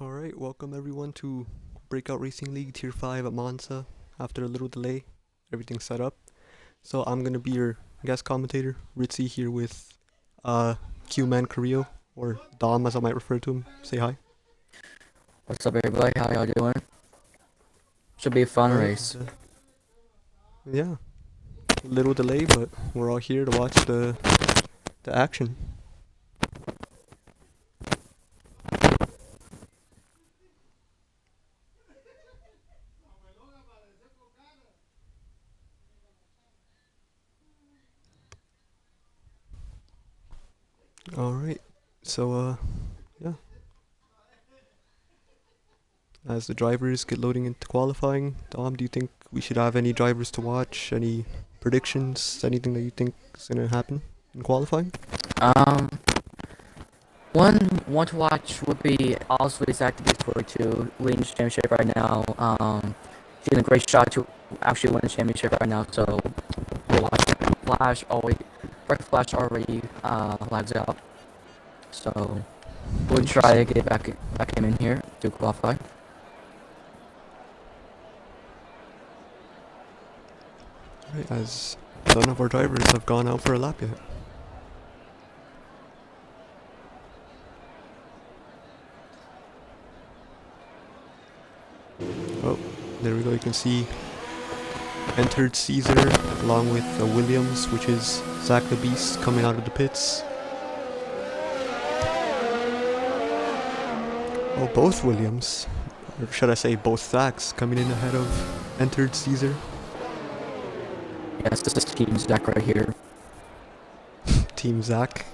Alright, welcome everyone to Breakout Racing League Tier 5 at Monza. After a little delay, everything's set up. So I'm gonna be your guest commentator, Ritzy, here with Q-Man Carrillo, or Dom as I might refer to him. Say hi. What's up, everybody? How y'all doing? Should be a fun Alright, race. yeah, a little delay, but we're all here to watch the action. Alright, so yeah. As the drivers get loading into qualifying, Dom, do you think we should have any drivers to watch? Any predictions? Anything that you think is gonna happen in qualifying? Um, one to watch would be obviously Zach to be 42, leading the championship right now. He's in a great shot to actually win the championship right now. So we'll watch Flash always. Flash already lags out. So we'll try to get back him in here to qualify. Right, as none of our drivers have gone out for a lap yet. Oh, there we go. You can see entered Caesar along with Williams, which is Zach the Beast coming out of the pits. Oh, both Williams, or should I say both Zachs, coming in ahead of entered Caesar. Yes, this is Team Zach right here. Team Zach.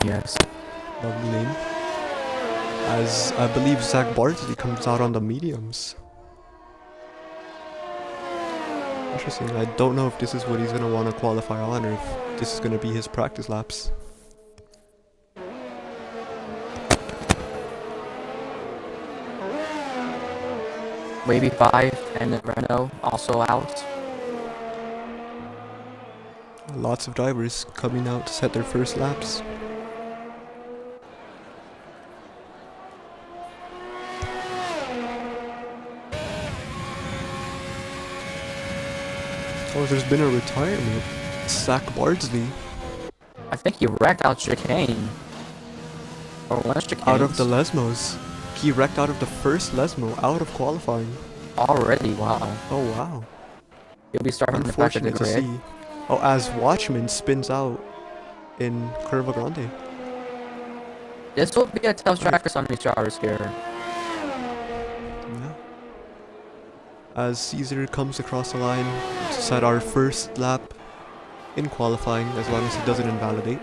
Yes. Lovely name. As I believe Zach Bardsley comes out on the mediums. Interesting. I don't know if this is what he's going to want to qualify on, or if this is going to be his practice laps. Wavy 5 and then Renault also out. Lots of drivers coming out to set their first laps. Oh, there's been a retirement. Zach Bardsley. I think he wrecked out chicane. Or one chicane. Out of the Lesmos. He wrecked out of the first Lesmo, out of qualifying. Already, wow. Oh, wow. He'll be starting in the back of the Unfortunate to grid. see. Oh, as Watchman spins out in Curva Grande. This will be a tough track for some of these drivers here. Yeah. As Caesar comes across the line to set our first lap in qualifying, as long as he doesn't invalidate.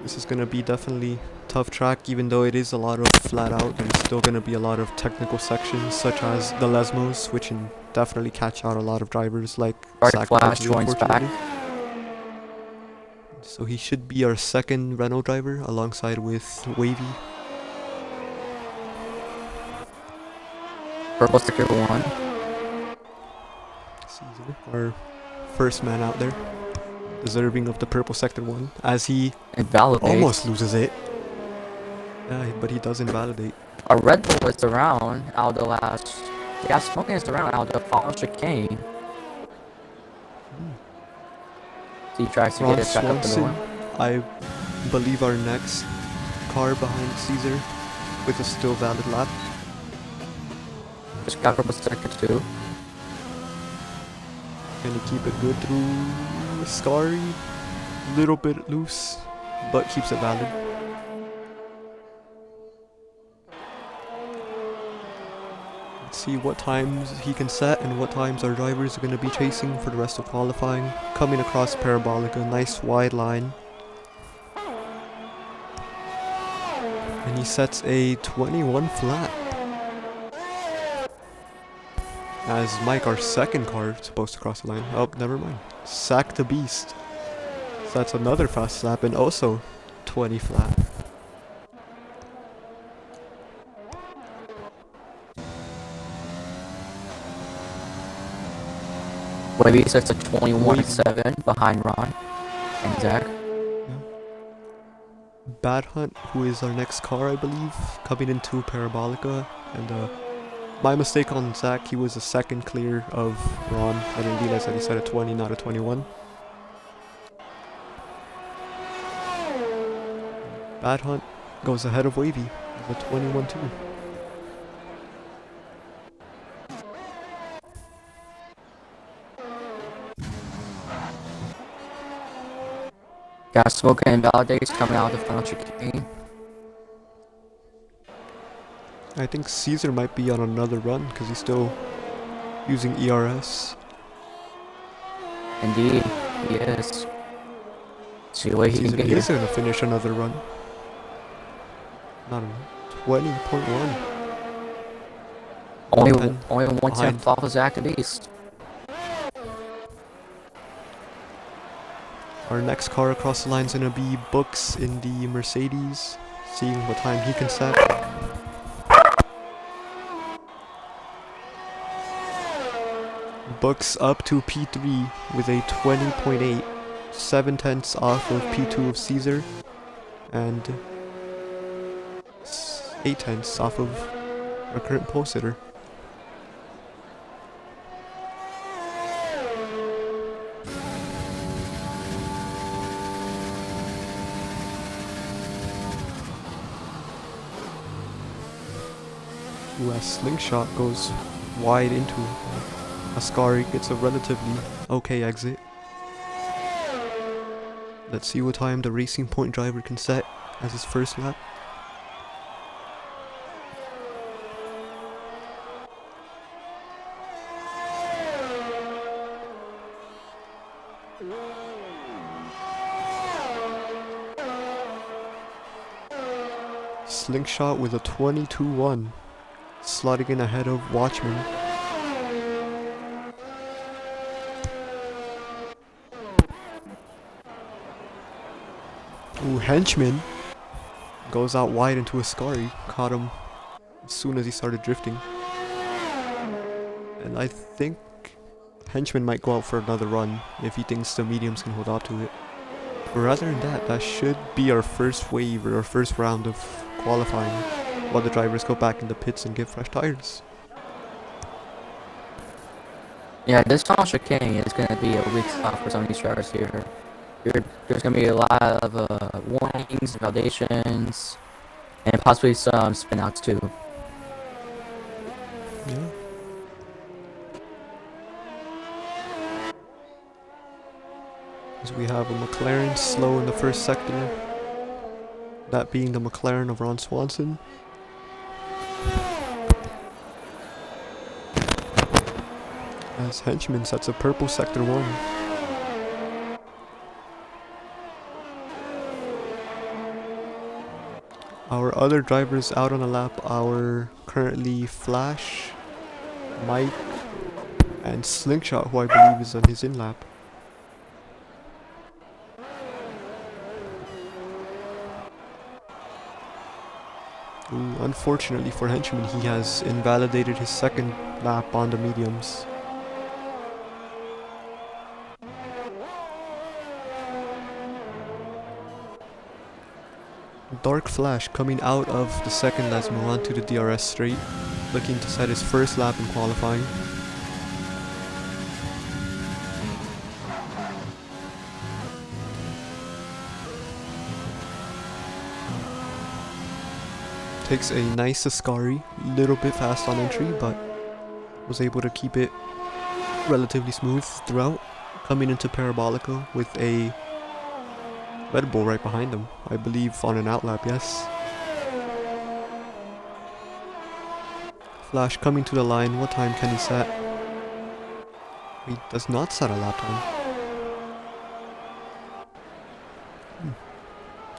This is going to be definitely tough track, even though it is a lot of flat out. There's still going to be a lot of technical sections, such as the Lesmos, which can definitely catch out a lot of drivers like Zach Flash Bardsley, joins back. So he should be our second Renault driver, alongside with Wavy. Purple sticker 1. Caesar, our first man out there, deserving of the purple sector 1, as he Invalidates. almost loses it. Yeah, but he does invalidate. A Red Bull is around out of the last. Yeah, smoking is around out of the final chicane. So he tries to Ron get it back up to the Swanson, one. I believe our next car behind Caesar with a still valid lap. Just got purple sticker 2. Can he keep it good through Scary? Little bit loose, but keeps it valid. Let's see what times he can set and what times our drivers are going to be chasing for the rest of qualifying. Coming across Parabolic, a nice wide line. And he sets a 21 flat. As Mike, our second car, is supposed to cross the line. Oh, never mind. Sack the Beast. So that's another fast lap and also 20 flat. Wavy sets a 21.7 behind Ron and Zach. Bad Hunt, who is our next car, I believe, coming into Parabolica. And my mistake on Zach, he was a second clear of Ron. I didn't realize that he said a 20, not a 21. Bad Hunt goes ahead of Wavy with a 21-2. Got Smoke and Validates coming out of the final chicane. I think Caesar might be on another run because he's still using ERS. Indeed, he is. See what he Caesar can get is here. going to finish another run. Not a 20.1. Only 110 one behind. tenth off his active beast. Our next car across the line is going to be Books in the Mercedes, seeing what time he can set. Books up to P3 with a 20.8, 7 tenths off of P2 of Caesar, and 8 tenths off of our current pole sitter. Ooh, as Slingshot goes wide into Ascari, gets a relatively okay exit. Let's see what time the Racing Point driver can set as his first lap. Slingshot with a 22-1, slotting in ahead of Watchman. Ooh, Henchman goes out wide into Ascari, caught him as soon as he started drifting. And I think Henchman might go out for another run if he thinks the mediums can hold up to it. But rather than that, that should be our first wave or our first round of qualifying while the drivers go back in the pits and get fresh tires. Yeah, this final chicane is going to be a weak spot for some of these drivers here. There's going to be a lot of warnings, validations, and possibly some spinouts too. Yeah. As we have a McLaren slow in the first sector, that being the McLaren of Ron Swanson. As Henchman sets a purple sector 1. Our other drivers out on a lap are currently Flash, Mike, and Slingshot, who I believe is on his in lap. Ooh, unfortunately for Henchman, he has invalidated his second lap on the mediums. Dark Flash coming out of the second Lesmo onto the DRS straight, looking to set his first lap in qualifying. Takes a nice Ascari, little bit fast on entry, but was able to keep it relatively smooth throughout, coming into Parabolica with a Red Bull right behind him, I believe on an outlap, yes. Flash coming to the line, what time can he set? He does not set a lap time.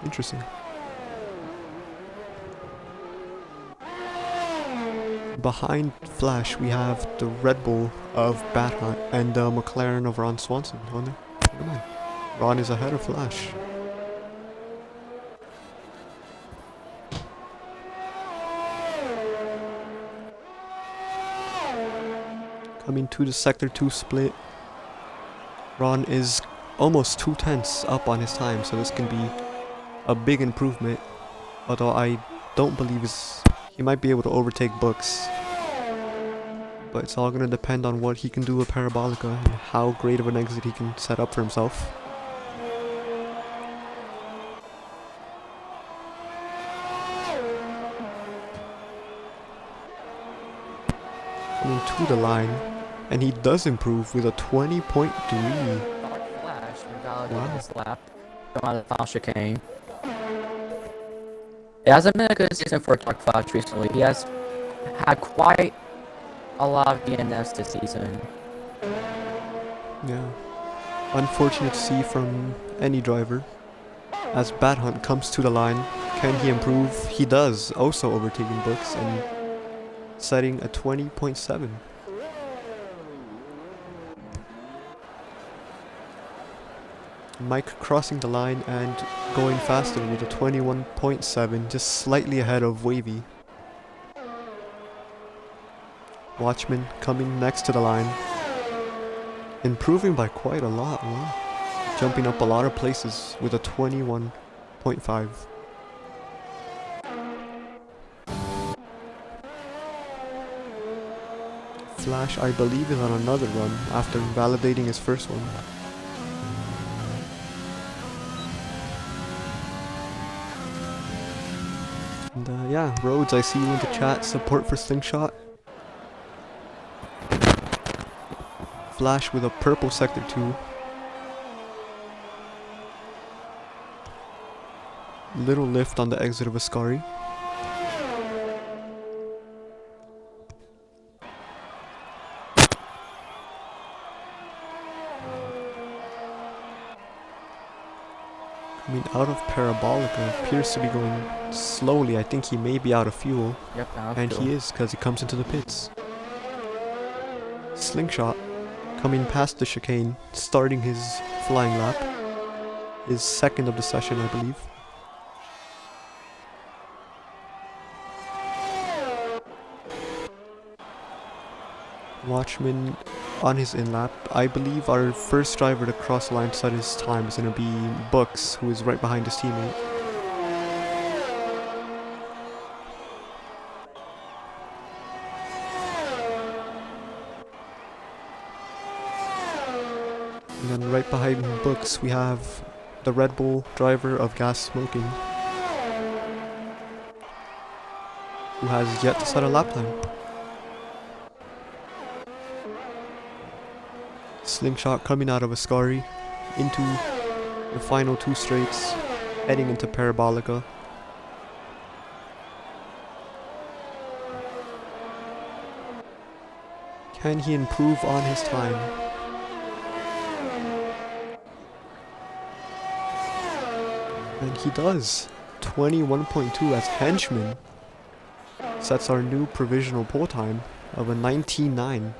Interesting. Behind Flash, we have the Red Bull of Bat Hunt and the McLaren of Ron Swanson. Oh no, never mind. Ron is ahead of Flash. Coming to the Sector 2 split, Ron is almost 2 tenths up on his time, so this can be a big improvement, although I don't believe he might be able to overtake Books. But it's all going to depend on what he can do with Parabolica and how great of an exit he can set up for himself. Coming to the line, and he does improve with a 20.3. Flash invalidated his lap from out of the final chicane. It hasn't been a good season for Dark Flash recently. He has had quite a lot of DNFs this season. Yeah. Unfortunate to see from any driver. As Bat Hunt comes to the line, can he improve? He does, also overtaking Books and setting a 20.7. Mike crossing the line and going faster with a 21.7, just slightly ahead of Wavy. Watchman coming next to the line, improving by quite a lot. Wow. Jumping up a lot of places with a 21.5. Flash, I believe, is on another run after validating his first one. And yeah, Rhodes, I see you in the chat. Support for Slingshot. Flash with a purple sector 2. Little lift on the exit of Ascari. Coming out of Parabolica, appears to be going slowly. I think he may be out of fuel. Yep, and fuel. he is, because he comes into the pits. Slingshot coming past the chicane, starting his flying lap. His second of the session, I believe. Watchman on his in-lap. I believe our first driver to cross the line to set his time is going to be Books, who is right behind his teammate. And then right behind Books we have the Red Bull driver of gas smoking, who has yet to set a lap time. Slingshot coming out of Ascari into the final 2 straights, heading into Parabolica. Can he improve on his time? And he does. 21.2 as Henchman sets our new provisional pole time of a 19.9.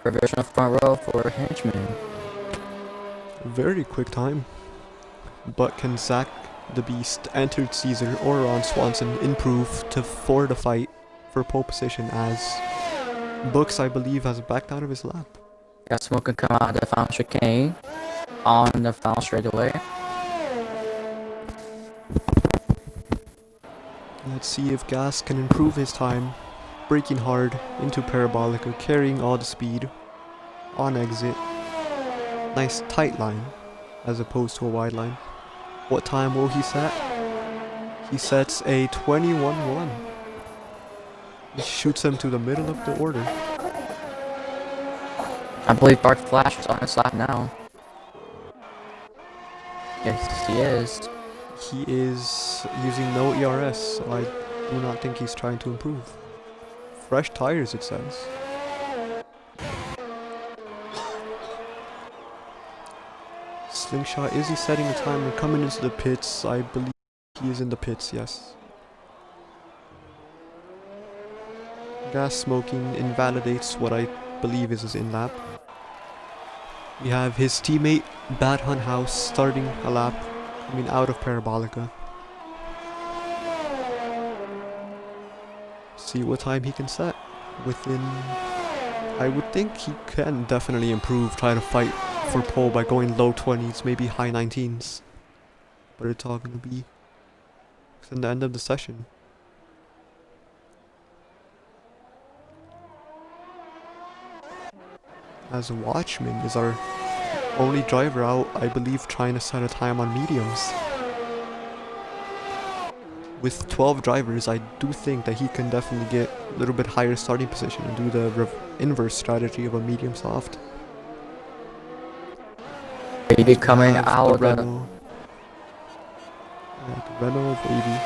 Provisional front row for Henchman. Very quick time. But can Zach the Beast, Entered Caesar, or Ron Swanson improve for the fight for pole position, as Books, I believe, has backed out of his lap. Got Smoke can come out of the final chicane on the final straightaway. Let's see if Gas can improve his time. Braking hard into Parabolica, carrying all the speed on exit. Nice tight line as opposed to a wide line. What time will he set? He sets a 21.1. He shoots him to the middle of the order. I believe Dark Flash is on his lap now. Yes, he is. He is using no ERS, so I do not think he's trying to improve. Fresh tires, it says. Slingshot, is he setting a timer coming into the pits? I believe he is in the pits, yes. Gas smoking invalidates what I believe is his in-lap. We have his teammate Bad Hunt House starting a lap, coming out of Parabolica. See what time he can set within I would think he can definitely improve, try to fight for pole by going low 20s, maybe high 19s. But it's all gonna be in the end of the session. As Watchman is our only driver out, I believe, trying to set a time on mediums. With 12 drivers, I do think that he can definitely get a little bit higher starting position and do the inverse strategy of a medium soft. Maybe coming out of the Renault. Yeah, the Renault of Wavy.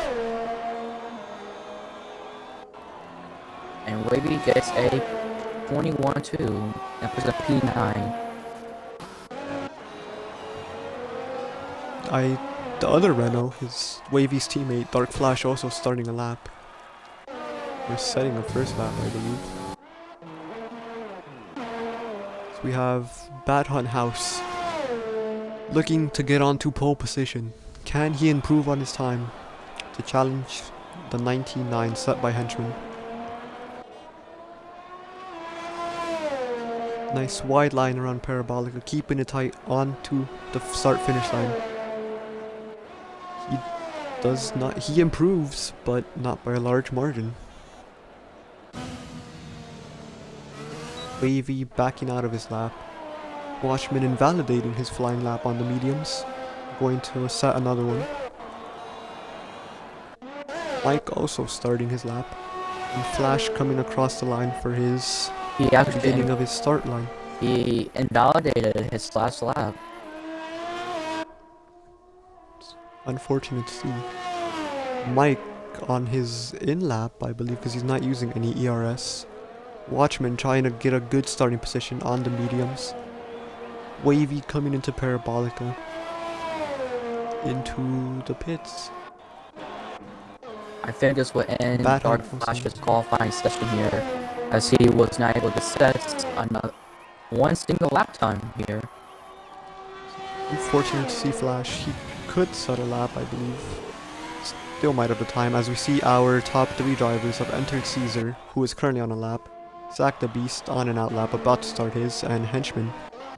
and Wavy gets a 21-2 and puts a P9. The other Renault, his Wavy's teammate, Dark Flash, also starting a lap. We're setting a first lap, I believe. So we have Bat Hunt House looking to get onto pole position. Can he improve on his time to challenge the 19.9 set by Henchman? Nice wide line around Parabolica, keeping it tight onto the start-finish line. He improves, but not by a large margin. Wavy backing out of his lap. Watchman invalidating his flying lap on the mediums. Going to set another one. Mike also starting his lap. And Flash coming across the line for his beginning of his start line. He invalidated his last lap. Unfortunate to see. Mike on his in-lap, I believe, because he's not using any ERS. Watchman trying to get a good starting position on the mediums. Wavy coming into Parabolica. Into the pits. I think this will end Dark Flash's qualifying session here, as he was not able to set one single lap time here. Unfortunate to see Flash. He could set a lap, I believe. Still might have the time, as we see our top 3 drivers have entered Caesar, who is currently on a lap. Zack the Beast on an out lap, about to start his, and Henchman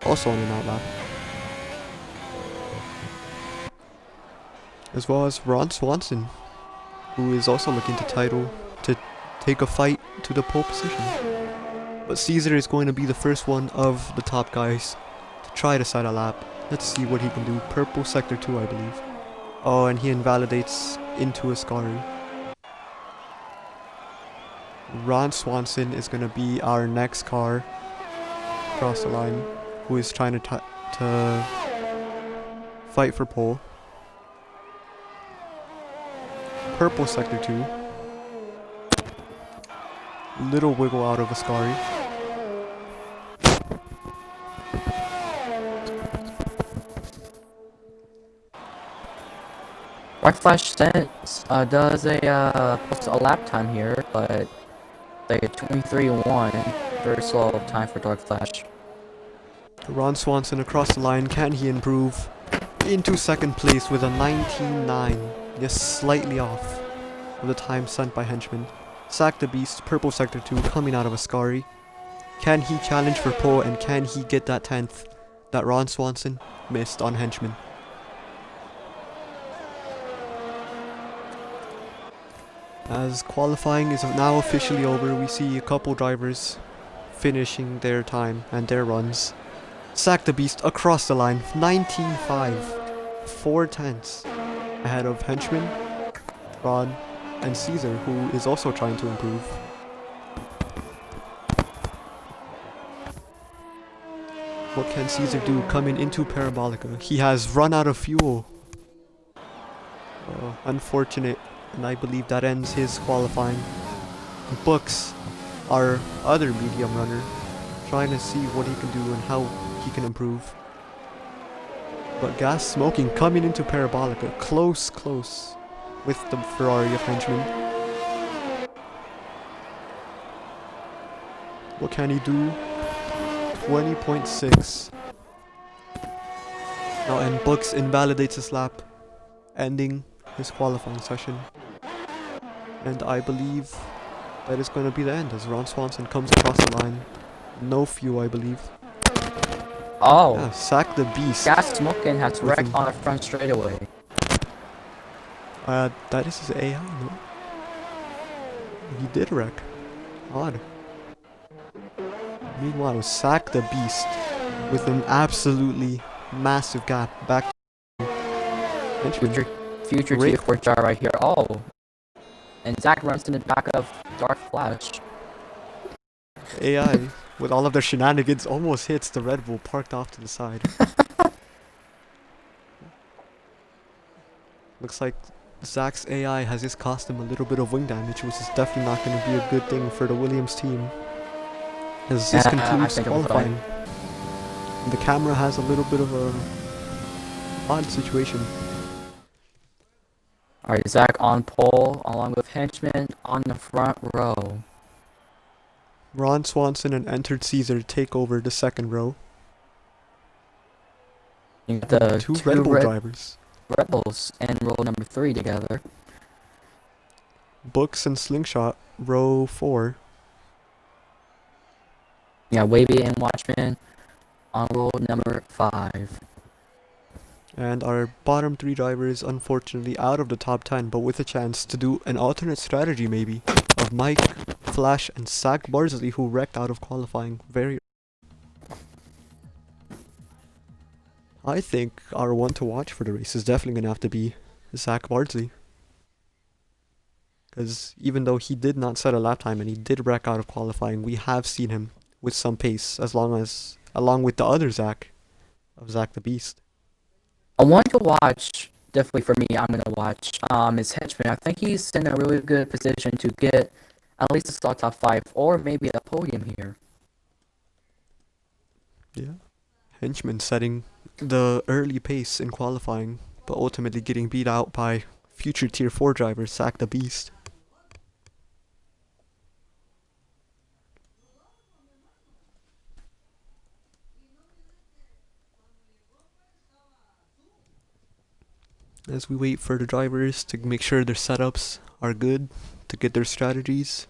also on an out lap. As well as Ron Swanson, who is also looking to take a fight to the pole position. But Caesar is going to be the first one of the top guys to try to set a lap. Let's see what he can do. Purple sector 2, I believe. Oh, and he invalidates into Ascari. Ron Swanson is going to be our next car across the line, who is trying to fight for pole. Purple sector 2. Little wiggle out of Ascari. Dark Flash does a lap time here, but they get 23-1. Very slow time for Dark Flash. Ron Swanson across the line. Can he improve? Into second place with a 19.9. Just slightly off of the time sent by Henchman. Zack the Beast, Purple Sector 2, coming out of Ascari. Can he challenge for pole, and can he get that 10th that Ron Swanson missed on Henchman? As qualifying is now officially over, we see a couple drivers finishing their time and their runs. Zack the Beast across the line, 19.5, 4/10 ahead of Henchman, Ron, and Caesar, who is also trying to improve. What can Caesar do coming into Parabolica? He has run out of fuel. Unfortunate, and I believe that ends his qualifying. Books, our other medium runner, trying to see what he can do and how he can improve. But gas smoking coming into Parabolica, close with the Ferrari of Henchman. What can he do? 20.6. Now, and Books invalidates his lap, ending his qualifying session. And I believe that is going to be the end, as Ron Swanson comes across the line no fuel, I believe. Oh, Yeah, Sack the Beast. Gas Smoking has With wrecked him. on the front straightaway. That is his AI, no? He did wreck. Odd. Meanwhile, Sack the Beast with an absolutely massive gap back to Henchman. Future Great. tier 4 jar right here. Oh, and Zach runs in the back of Dark Flash. AI, with all of their shenanigans, almost hits the Red Bull parked off to the side. Looks like Zach's AI has just cost him a little bit of wing damage, which is definitely not going to be a good thing for the Williams team. As this concludes qualifying. The camera has a little bit of a odd situation. Alright, Zach on pole, along with Henchman on the front row. Ron Swanson and Entered Caesar take over the second row. You got the two Red Bull drivers. Rebels in row number 3 together. Books and Slingshot, row 4. Yeah, Wavy and Watchman on row number 5. And our bottom 3 drivers, unfortunately, out of the top 10, but with a chance to do an alternate strategy, maybe, of Mike, Flash, and Zach Barsley, who wrecked out of qualifying very. I think our one to watch for the race is definitely going to have to be Zach Barsley. Because even though he did not set a lap time and he did wreck out of qualifying, we have seen him with some pace, along with the other Zach, of Zach the Beast. I want to watch, definitely for me, I'm going to watch his Henchman. I think he's in a really good position to get at least a start top 5 or maybe a podium here. Yeah. Henchman setting the early pace in qualifying, but ultimately getting beat out by future tier 4 driver Zach the Beast. As we wait for the drivers to make sure their setups are good, to get their strategies,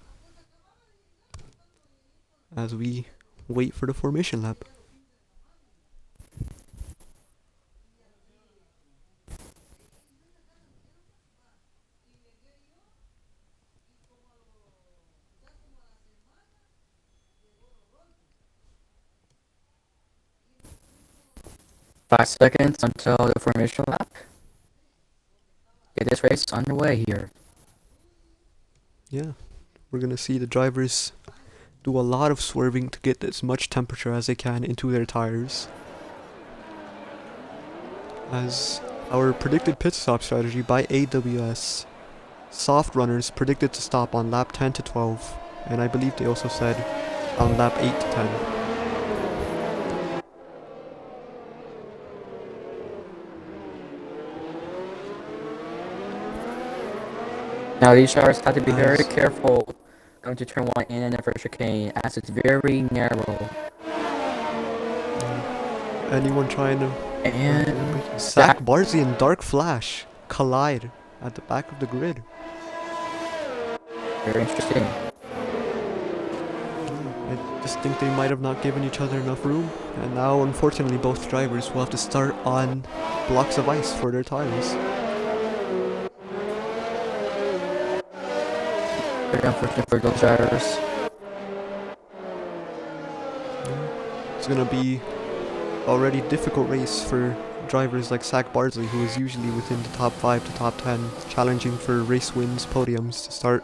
as we wait for the formation lap. Five seconds until the formation lap. Get this race underway here. Yeah, we're gonna see the drivers do a lot of swerving to get as much temperature as they can into their tires. As our predicted pit stop strategy by AWS, soft runners predicted to stop on lap 10 to 12, and I believe they also said on lap 8 to 10. Now these drivers have to be very careful going to turn 1 in and for chicane, as it's very narrow. Anyone trying to... And Zach Barsley and Dark Flash collide at the back of the grid. Very interesting. I just think they might have not given each other enough room, and now unfortunately both drivers will have to start on blocks of ice for their tires. Very unfortunate for those drivers. It's gonna be already difficult race for drivers like Zach Barsley, who is usually within the top 5 to top 10, challenging for race wins, podiums to start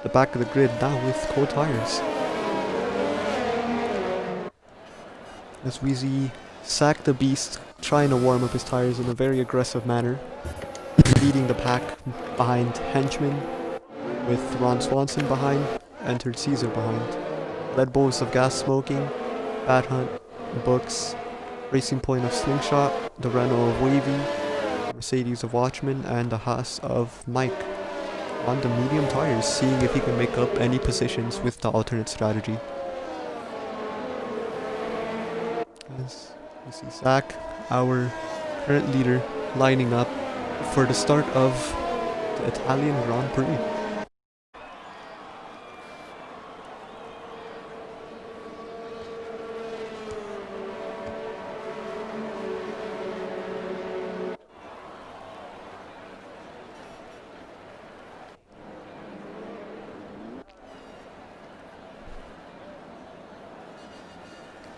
the back of the grid now with cold tires. As we see Zach the Beast trying to warm up his tires in a very aggressive manner, leading the pack behind Henchman, with Ron Swanson behind, Entered Caesar behind. Red Bulls of Gas Smoking, Bad Hunt, Books, Racing Point of Slingshot, the Renault of Wavy, Mercedes of Watchman, and the Haas of Mike on the medium tires, seeing if he can make up any positions with the alternate strategy. As we see Zach, our current leader, lining up for the start of the Italian Grand Prix.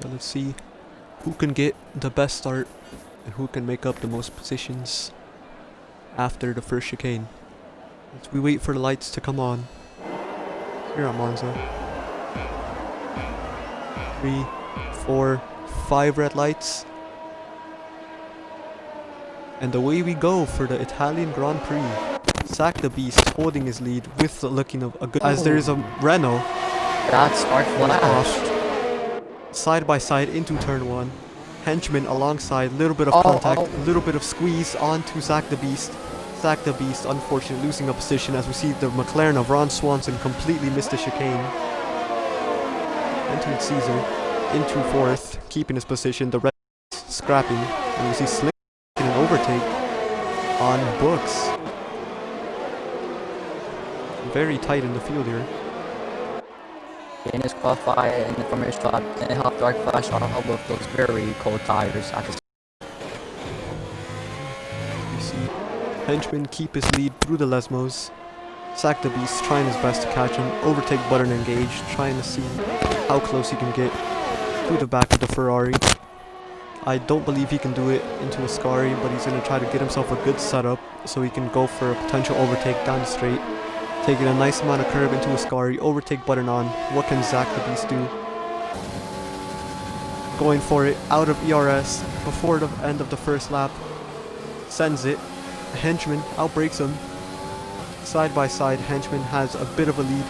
So let's see who can get the best start and who can make up the most positions after the first chicane. As we wait for the lights to come on here at Monza. 3, 4, 5 red lights. And away we go for the Italian Grand Prix. Zach the Beast holding his lead with the looking of a good... As there is a Renault. That's Spark Flash. Side by side into turn 1. Henchman alongside, little bit of contact, a little bit of squeeze onto Zach the Beast. Zach the Beast, unfortunately, losing a position as we see the McLaren of Ron Swanson completely missed the chicane. Into Caesar, into 4th, keeping his position. The red scrapping, and we see Slick making an overtake on Books. Very tight in the field here. In his qualifier and the first spot, and helped Dark Flash on with those very cold tires at the... You see Henchman keep his lead through the Lesmos. Zach the Beast trying his best to catch him, overtake Button Engage, trying to see how close he can get to the back of the Ferrari. I don't believe he can do it into a Ascari, but he's going to try to get himself a good setup so he can go for a potential overtake down the straight. Taking a nice amount of curve into a Ascari, overtake Button on. What can Zach the Beast do? Going for it out of ERS before the end of the first lap. Sends it. Henchman outbreaks him. Side by side, Henchman has a bit of a lead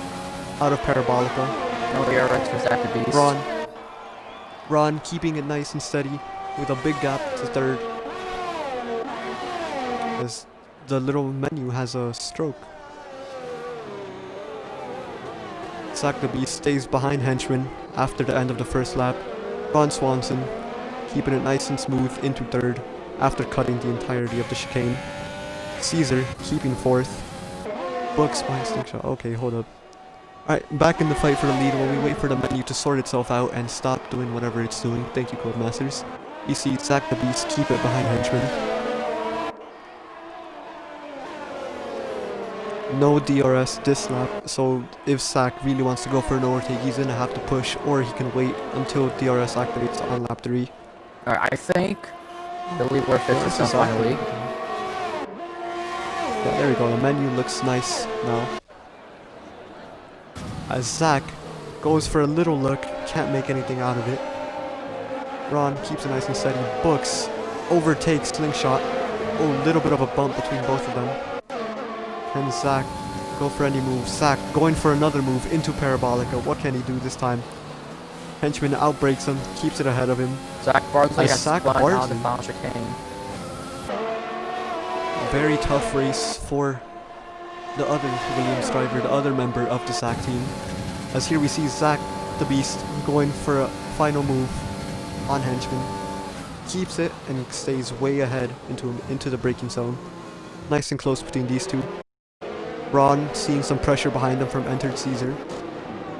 out of Parabolica. No ERS for Zach the Beast. Ron keeping it nice and steady with a big gap to 3rd. As the little menu has a stroke. Zach the Beast stays behind Henchman after the end of the first lap. Ron Swanson keeping it nice and smooth into 3rd after cutting the entirety of the chicane. Caesar keeping 4th. Books behind Slingshot. Okay, hold up. Alright, back in the fight for the lead while we wait for the menu to sort itself out and stop doing whatever it's doing. Thank you, Codemasters. You see Zach the Beast keep it behind Henchman. No DRS this lap, so if Zach really wants to go for an overtake, he's gonna have to push, or he can wait until DRS activates on lap 3. Alright, I think the lead worth it for finally. Yeah, there we go, the menu looks nice now. As Zach goes for a little look, can't make anything out of it. Ron keeps it nice and steady. Books overtakes Slingshot. Oh, little bit of a bump between both of them. Can Zach go for any move? Zach going for another move into Parabolica. What can he do this time? Henchman outbreaks him, keeps it ahead of him. Zach Barkley has Zach spun out the final chicane. Very tough race for the other Williams driver, the other member of the Zach team. As here we see Zach the Beast going for a final move on Henchman. Keeps it and stays way ahead into the braking zone. Nice and close between these two. Ron seeing some pressure behind him from entered Caesar.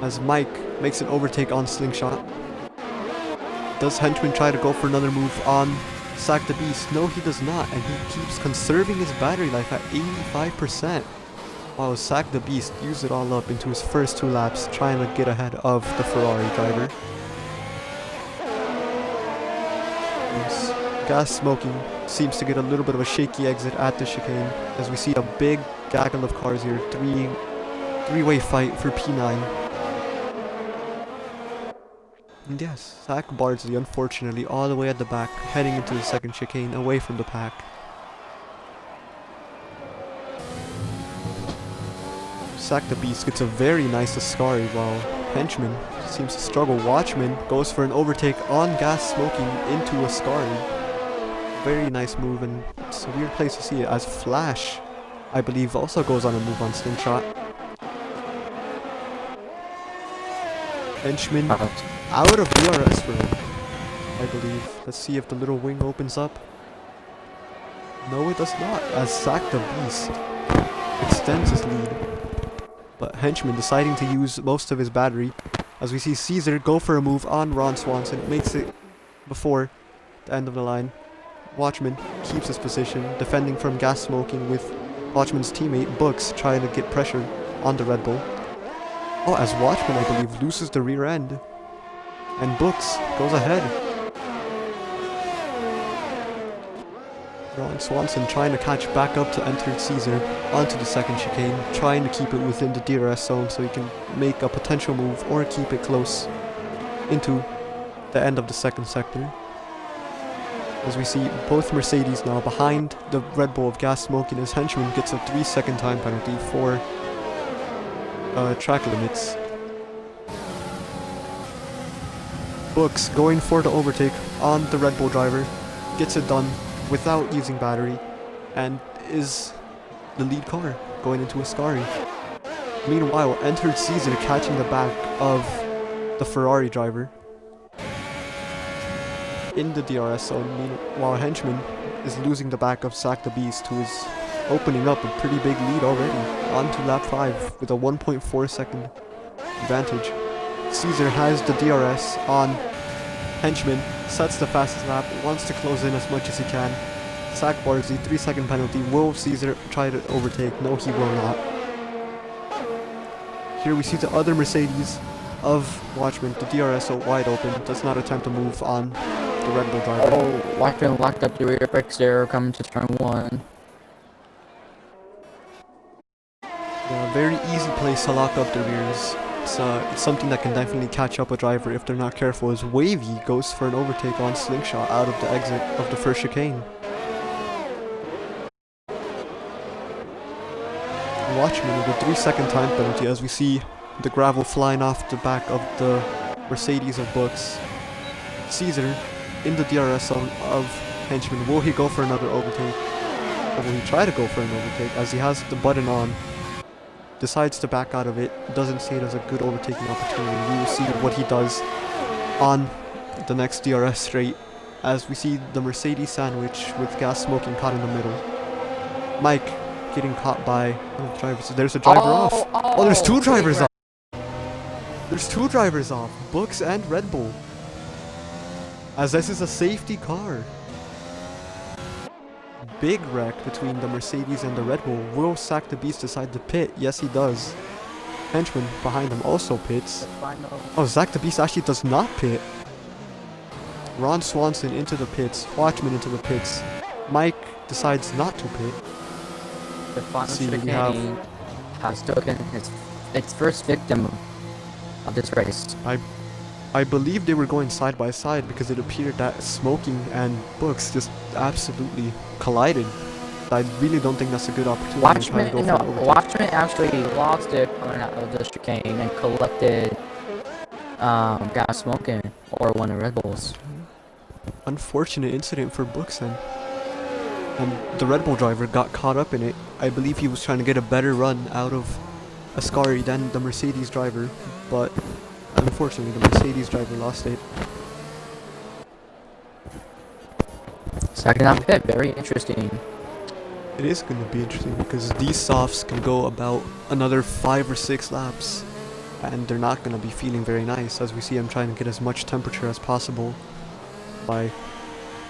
As Mike makes an overtake on Slingshot. Does Henchman try to go for another move on Zach the Beast? No, he does not, and he keeps conserving his battery life at 85%. While Zach the Beast used it all up into his first 2 laps, trying to get ahead of the Ferrari driver. Gas smoking seems to get a little bit of a shaky exit at the chicane, as we see a big gaggle of cars here, three-way fight for P9. And yes, Zach Bardsley, unfortunately, all the way at the back, heading into the second chicane, away from the pack. Zach the Beast gets a very nice Ascari, while Henchman seems to struggle. Watchman goes for an overtake on gas smoking into Ascari. Very nice move, and it's a weird place to see it, as Flash, I believe, also goes on a move on Slingshot. Henchman out of DRS for him, I believe. Let's see if the little wing opens up. No, it does not, as Zach the Beast extends his lead. But Henchman deciding to use most of his battery, as we see Caesar go for a move on Ron Swanson, makes it before the end of the line. Watchman keeps his position, defending from gas smoking, with Watchman's teammate Books trying to get pressure on the Red Bull. Oh, as Watchman, I believe, loses the rear end. And Books goes ahead. Ron Swanson trying to catch back up to entered Caesar onto the second chicane, trying to keep it within the DRS zone so he can make a potential move or keep it close into the end of the second sector. As we see both Mercedes now behind the Red Bull of gas smoking, as Henchman gets a 3-second time penalty for track limits. Books going for the overtake on the Red Bull driver, gets it done without using battery, and is the lead car going into Ascari. Meanwhile, entered Caesar catching the back of the Ferrari driver in the DRS zone, while Henchman is losing the back of Zach the Beast, who is opening up a pretty big lead already onto lap 5 with a 1.4 second advantage. Caesar has the DRS on Henchman, sets the fastest lap, wants to close in as much as he can. Zach Bardsey, 3-second penalty. Will Caesar try to overtake? No, he will not. Here we see the other Mercedes of Watchman, the DRS so wide open, does not attempt to move on the Red Bull driver. Oh, Watchman locked up the rear brakes there coming to turn 1. Yeah, very easy place to lock up the rears. It's something that can definitely catch up a driver if they're not careful, as Wavy goes for an overtake on Slingshot out of the exit of the first chicane. Watchman with a 3-second time penalty as we see the gravel flying off the back of the Mercedes of Books. Caesar in the DRS zone of Henchman. Will he go for another overtake? Or will he try to go for an overtake as he has the button on? Decides to back out of it. Doesn't see it as a good overtaking opportunity. We will see what he does on the next DRS straight as we see the Mercedes sandwich with gas smoking caught in the middle. Mike getting caught by one of the drivers. There's a driver off. Oh, there's two drivers off. There's two drivers off. Books and Red Bull. As this is a safety car. Big wreck between the Mercedes and the Red Bull. Will Zach the Beast decide to pit? Yes, he does. Henchman behind him also pits. Oh, Zach the Beast actually does not pit. Ron Swanson into the pits. Watchman into the pits. Mike decides not to pit. The final chicane has taken its first victim of this race. I believe they were going side by side because it appeared that Smoking and Books just absolutely collided. I really don't think that's a good opportunity. Watchman actually lost it coming out of the chicane and collected gas smoking or one of Red Bulls. Unfortunate incident for Books then. And the Red Bull driver got caught up in it. I believe he was trying to get a better run out of Ascari than the Mercedes driver, but unfortunately the Mercedes driver lost it. Second lap pit, very interesting. It is going to be interesting because these softs can go about another 5 or 6 laps and they're not going to be feeling very nice, as we see him trying to get as much temperature as possible by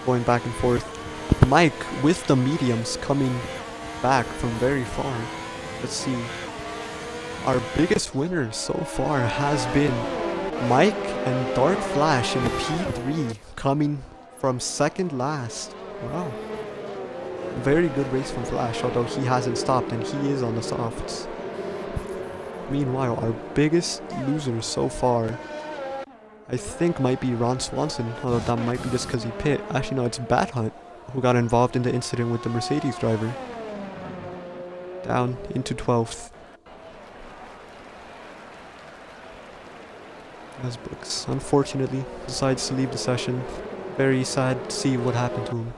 going back and forth. Mike with the mediums coming back from very far. Let's see. Our biggest winner so far has been Mike and Dark Flash in the P3 coming from second last. Wow. Very good race from Flash, although he hasn't stopped and he is on the softs. Meanwhile, our biggest loser so far, I think might be Ron Swanson, although that might be just because he pit. Actually no, it's Bat Hunt who got involved in the incident with the Mercedes driver. Down into 12th. As Books, unfortunately, decides to leave the session. Very sad to see what happened to him.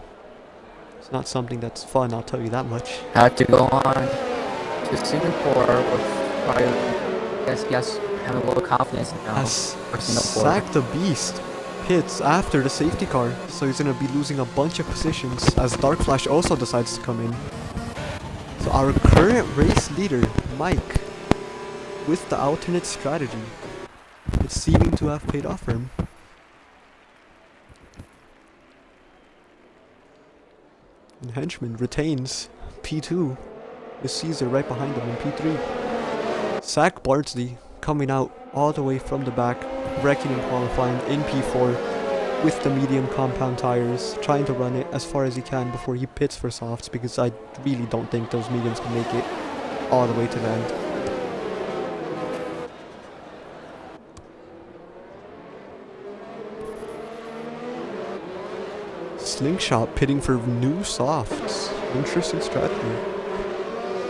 It's not something that's fun, I'll tell you that much. Had to go on to Singapore with probably, guess having a little confidence now. As Zach the Beast hits after the safety car, so he's going to be losing a bunch of positions as Dark Flash also decides to come in. So our current race leader, Mike, with the alternate strategy, it's seeming to have paid off for him. And Henchman retains P2 with Caesar right behind him in P3. Zach Bardsley coming out all the way from the back, wrecking in qualifying in P4 with the medium compound tires, trying to run it as far as he can before he pits for softs, because I really don't think those mediums can make it all the way to the end. Slingshot pitting for new softs. Interesting strategy.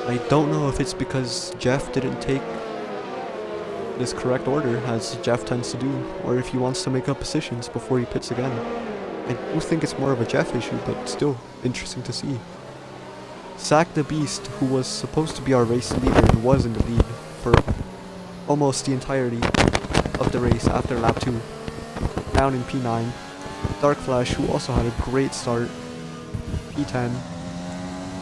I don't know if it's because Jeff didn't take this correct order, as Jeff tends to do, or if he wants to make up positions before he pits again. I do think it's more of a Jeff issue, but still interesting to see. Sack the Beast, who was supposed to be our race leader and was in the lead for almost the entirety of the race after lap 2, down in P9. Dark Flash, who also had a great start, P10.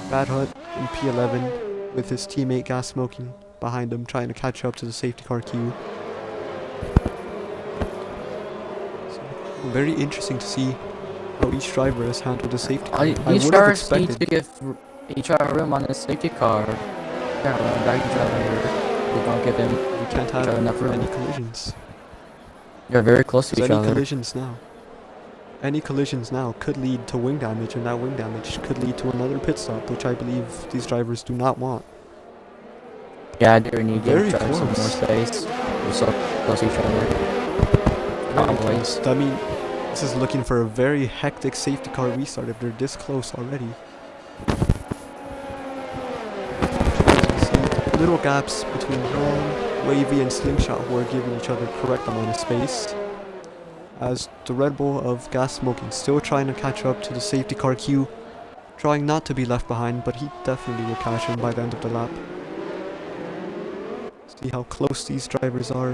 Bad Hut in P11 with his teammate Gas Smoking behind him, trying to catch up to the safety car queue. So, very interesting to see how each driver has handled the safety car. I would have expected. Need to give each driver room on the safety car. Yeah, we don't give him. We can't have enough room. Any collisions. They're very close to each other. Any collisions now could lead to wing damage, and that wing damage could lead to another pit stop, which I believe these drivers do not want. Yeah, they need to Very give some more space. We're so close to each other. I mean, this is looking for a very hectic safety car restart if they're this close already. See little gaps between Ron, Wavy, and Slingshot, who are giving each other correct amount of space. As the Red Bull of Gas Smoking still trying to catch up to the safety car queue, trying not to be left behind, but he definitely will catch him by the end of the lap. See how close these drivers are.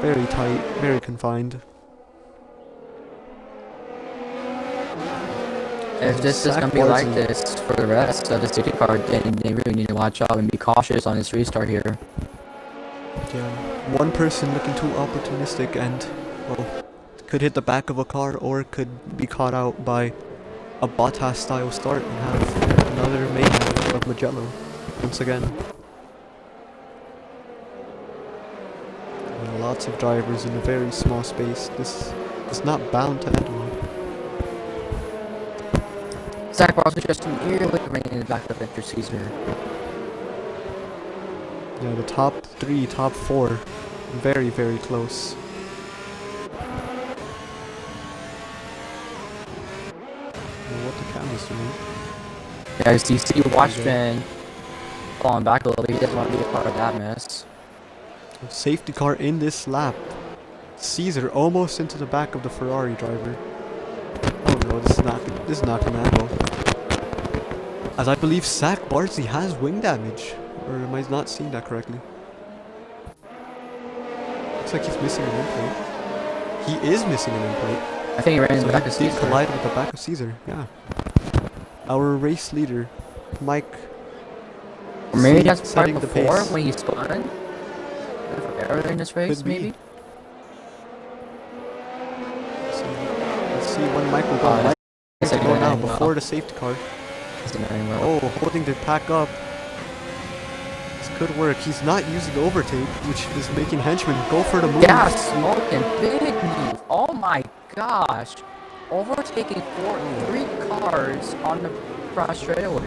Very tight, very confined. If this is going to be like this for the rest of the safety car, then they really need to watch out and be cautious on this restart here. Yeah, one person looking too opportunistic and, well, could hit the back of a car or could be caught out by a Bottas style start and have another mayhem of Magello once again. And lots of drivers in a very small space. This is not bound to end well. Zach Barnes just nearly running in the back of Victor Caesar. Yeah, the top 3, top 4, very, very close. What the camera's doing. Yeah, as you see Watchman falling back a little bit, he doesn't want to be a part of that mess. Safety car in this lap. Caesar almost into the back of the Ferrari driver. Oh no, this is not gonna end well. As I believe Zach Bartley has wing damage. Or am I not seeing that correctly? Looks like he's missing an end plate. He is missing an end plate. I think he ran in the back of Caesar. He collided with the back of Caesar, yeah. Our race leader, Mike. Or maybe that's starting before when he spun? Earlier in this race, maybe? Let's see when Mike will go. Mike will go now before the safety car. Oh, holding the pack up. This could work. He's not using overtake, which is making henchmen go for the move. Yeah, smoking. Big move. Oh my gosh. Overtaking 3 cars on the front straightaway.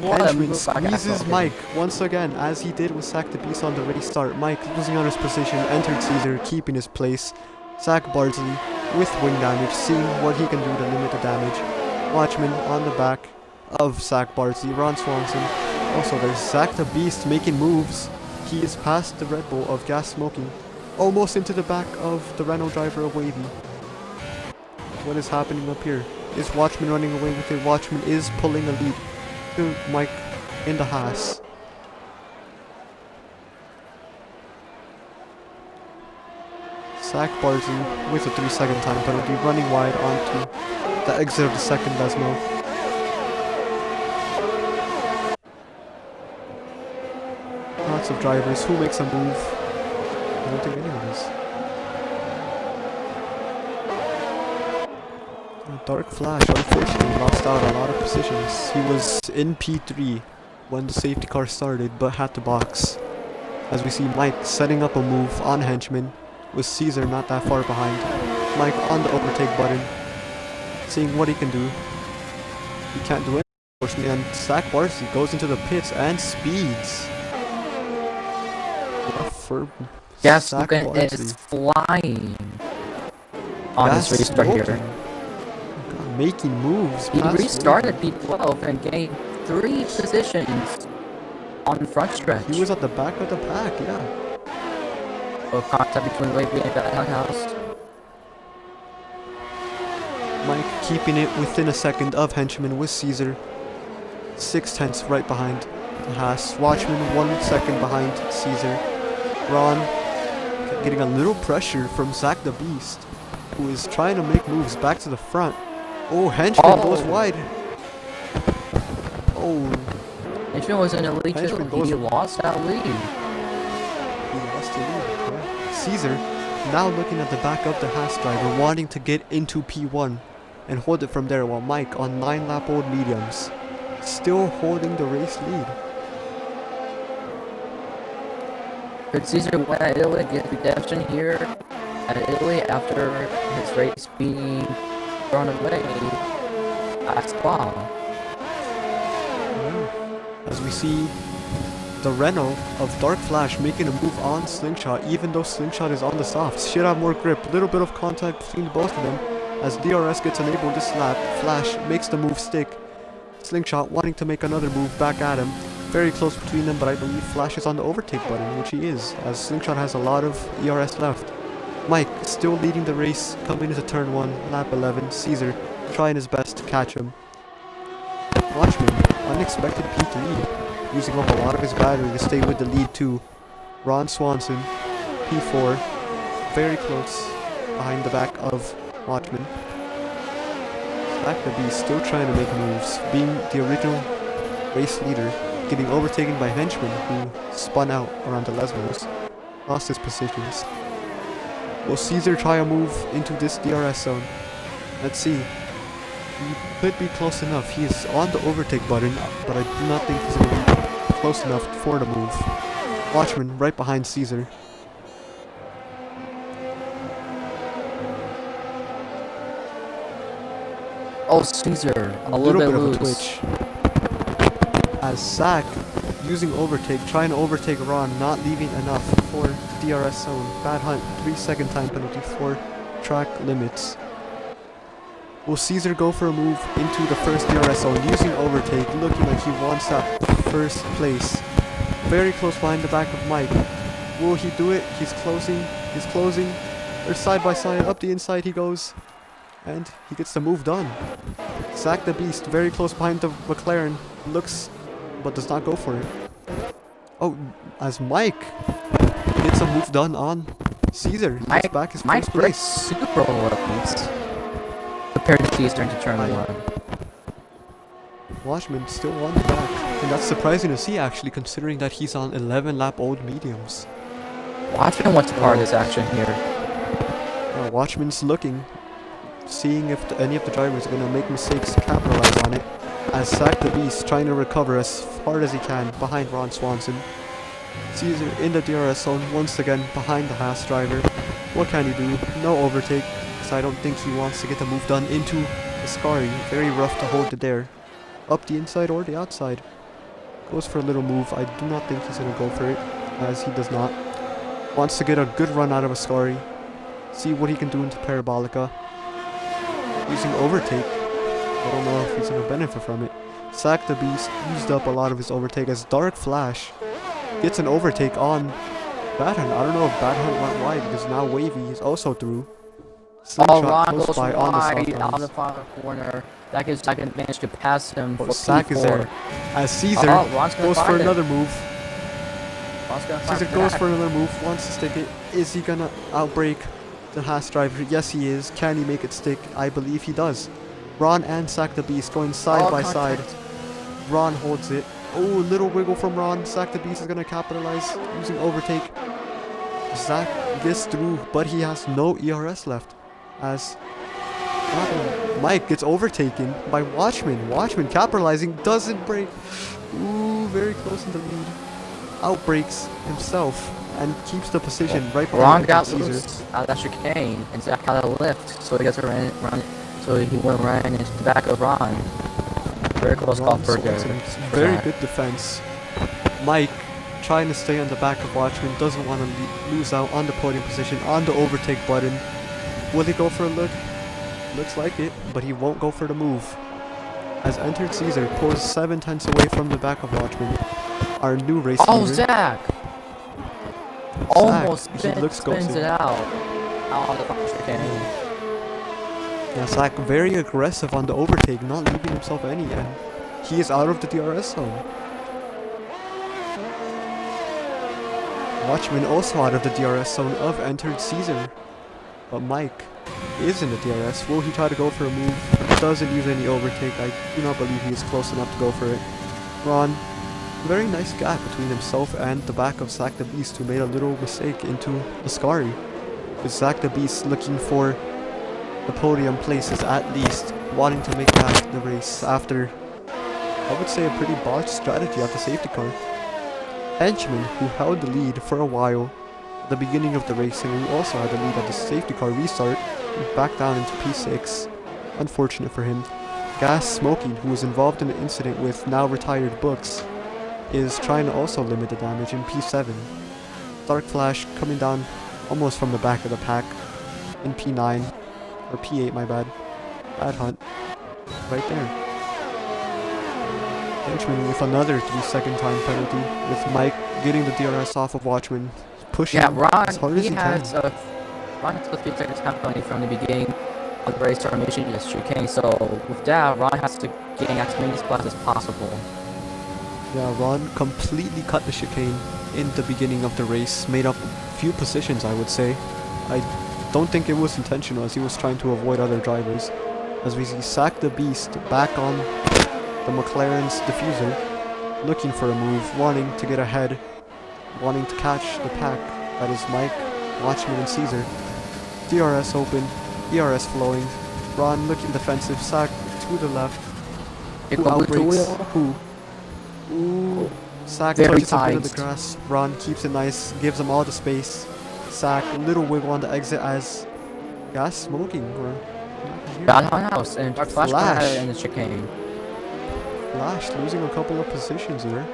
Henchman squeezes Mike once again, as he did with Sack the Beast on the race start. Mike losing on his position, entered Caesar, keeping his place. Zach Bardsley with wing damage, seeing what he can do to limit the damage. Watchman on the back of Zach Bardsley. Ron Swanson. Also there's Zach the Beast making moves. He is past the Red Bull of Gas Smoking, almost into the back of the Renault driver of Wavy. What is happening up here? Is Watchman running away with it? Watchman is pulling a lead to Mike in the Haas. Zach Barsley with a 3-second time penalty, running wide onto the exit of the second Desmo. Lots of drivers. Who makes a move? I don't think anyone is. Dark Flash unfortunately lost out a lot of positions. He was in P3 when the safety car started, but had to box. As we see Mike setting up a move on Henchman, with Caesar not that far behind. Mike on the overtake button, seeing what he can do. He can't do it, unfortunately, and Zach Barcy goes into the pits and speeds. For Gas Zach Lucan Barcy. is flying on this restart here. God, making moves. He past restarted Wavy. P12 and gained 3 positions on front stretch. He was at the back of the pack, yeah. Of contact between Wavy and that house. Mike keeping it within a second of Henchman with Caesar. 6/10 right behind the Haas. Watchman 1 second behind Caesar. Ron getting a little pressure from Zach the Beast, who is trying to make moves back to the front. Oh, Henchman goes wide. Oh, Henchman was in the lead Henchman too. He lost that lead. he lost the lead. Yeah. Caesar now looking at the back of the Haas driver, wanting to get into P1 and hold it from there, while Mike on 9-lap-old mediums still holding the race lead. Could Caesar win at Italy, get redemption here at Italy after his race being thrown away at Spa? As we see the Renault of Dark Flash making a move on Slingshot, even though Slingshot is on the softs. Should have more grip. Little bit of contact between both of them. As DRS gets enabled this lap, Flash makes the move stick. Slingshot wanting to make another move back at him. Very close between them, but I believe Flash is on the overtake button, which he is, as Slingshot has a lot of ERS left. Mike still leading the race, coming into turn 1, lap 11. Caesar trying his best to catch him. Watchman, unexpected P3, using up a lot of his battery to stay with the lead too. Ron Swanson, P4, very close behind the back of Watchman. Zach the Beast still trying to make moves, being the original race leader, getting overtaken by Henchman, who spun out around the Lesmos, lost his positions. Will Caesar try a move into this DRS zone? Let's see. He could be close enough. He is on the overtake button, but I do not think he's going to be close enough for the move. Watchman right behind Caesar. Oh, Caesar, a little bit of a loose. twitch. As Zach using overtake, trying to overtake Ron, not leaving enough for DRS zone. Bad hunt, 3-second time penalty for track limits. Will Caesar go for a move into the first DRS zone using overtake, looking like he wants that first place. Very close behind the back of Mike. Will he do it? He's closing. They're side by side. Up the inside he goes. And he gets the move done. Zach the Beast very close behind the McLaren. Looks, but does not go for it. Oh, as Mike gets a move done on Caesar. He gets back his Mike first breaks place. super lows compared to Caesar into turn 1. Watchman still on the back. And that's surprising to see, actually, considering that he's on 11-lap-old mediums. Watchman wants to part of this action here. Watchman's looking, seeing if any of the drivers are going to make mistakes to capitalize on it. As Zach the Beast trying to recover as hard as he can behind Ron Swanson. Caesar in the DRS zone once again behind the Haas driver. What can he do? No overtake, because I don't think he wants to get the move done into the Scary. Very rough to hold it there. Up the inside or the outside. Goes for a little move. I do not think he's going to go for it, as he does not. Wants to get a good run out of a Scary. See what he can do into Parabolica. Using overtake. I don't know if he's going to benefit from it. Zach the Beast used up a lot of his overtake as Dark Flash gets an overtake on Bad Hunt. I don't know if Bad Hunt went wide because now Wavy is also through. Oh, Ron close goes by wide on out the of the final corner. That gives Zach an advantage to pass him for Zach P4. is there. As Caesar Ron's gonna goes for find it. another move. Ron's gonna Caesar find goes that. for another move, wants to stick it. Is he gonna outbreak the Haas driver? Yes, he is. Can he make it stick? I believe he does. Ron and Zach the Beast going side by side. Ron holds it. Oh, little wiggle from Ron. Zach the Beast is gonna capitalize using overtake. Zach gets through, but he has no ERS left. As Mike gets overtaken by Watchman. Watchman capitalizing, doesn't break. Ooh, very close in the lead. Outbreaks himself and keeps the position right Ron behind got Caesar. loose out of that chicane, and Zach got a lift, so he got to run, so he went right into the back of Ron. Very close call for Very Zach. good defense. Mike, trying to stay on the back of Watchman, doesn't want to lose out on the podium position, on the overtake button. Will he go for a look? Looks like it, but he won't go for the move. As Entered Caesar pulls 7/10 away from the back of Watchman, our new race leader. Zach! Almost spins it out of the chicane. Yeah, Zach very aggressive on the overtake, not leaving himself any, and he is out of the DRS zone. Watchman also out of the DRS zone of Entered Caesar. But Mike is in the DRS. Will he try to go for a move? Doesn't use any overtake. I do not believe he is close enough to go for it. Ron, very nice gap between himself and the back of Zach the Beast, who made a little mistake into Ascari. With Zach the Beast looking for the podium places at least, wanting to make back the race after, I would say, a pretty botched strategy at the safety car. Henchman, who held the lead for a while at the beginning of the race, and who also had the lead at the safety car restart, back down into P6. Unfortunate for him. Gas Smoking, who was involved in the incident with now retired Books, is trying to also limit the damage in P7. Dark Flash coming down almost from the back of the pack in P9, or P8 my bad. Bad Hunt, right there. Henchman with another 3-second time penalty, with Mike getting the DRS off of Watchman, pushing as hard as he can. Ron has a 3-second time penalty from the beginning of the race to mission to the chicane, so with that, Ron has to gain as many spots as possible. Yeah, Ron completely cut the chicane in the beginning of the race, made up a few positions, I would say. I don't think it was intentional, as he was trying to avoid other drivers. As we see Zach the Beast back on the McLaren's diffuser, looking for a move, wanting to get ahead, wanting to catch the pack. That is Mike, Watchman, and Caesar. DRS open, ERS flowing. Ron looking defensive, Zach to the left. Who outbreaks who? Ooh. Zach touches a bit of the grass. Ron keeps it nice, gives him all the space. Zach, little wiggle on the exit as Gas Smoking. House and Flash in the chicane. Flash losing a couple of positions here.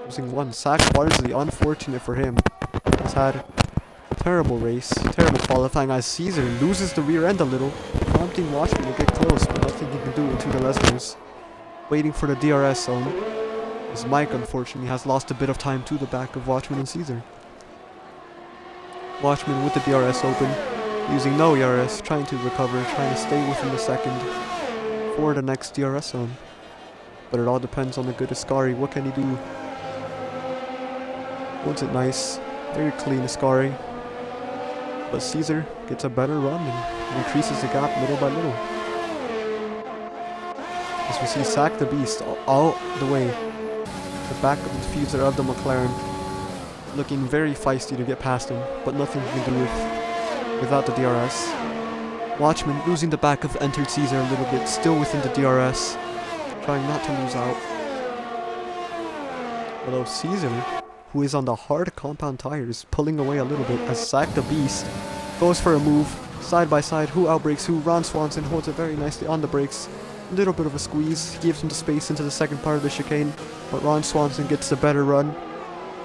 Losing one. Zach Barnsley, unfortunate for him, has had a terrible race, terrible qualifying as Caesar loses the rear end a little, prompting Watchman to get close, but nothing he can do into the Lesners. Waiting for the DRS zone, as Mike unfortunately has lost a bit of time to the back of Watchman and Caesar. Watchman with the DRS open, using no ERS, trying to recover, trying to stay within the second for the next DRS zone. But it all depends on the good Ascari. What can he do? Holds it nice, very clean Ascari. But Caesar gets a better run and increases the gap little by little. As we see Zach the Beast all the way, the back of the diffuser of the McLaren, looking very feisty to get past him, but nothing he can do without the DRS. Watchman losing the back of Entered Caesar a little bit, still within the DRS, trying not to lose out. Although Caesar, who is on the hard compound tires, pulling away a little bit as Zach the Beast goes for a move, side by side, who outbreaks who. Ron Swanson holds it very nicely on the brakes. Little bit of a squeeze, gives him the space into the second part of the chicane, but Ron Swanson gets the better run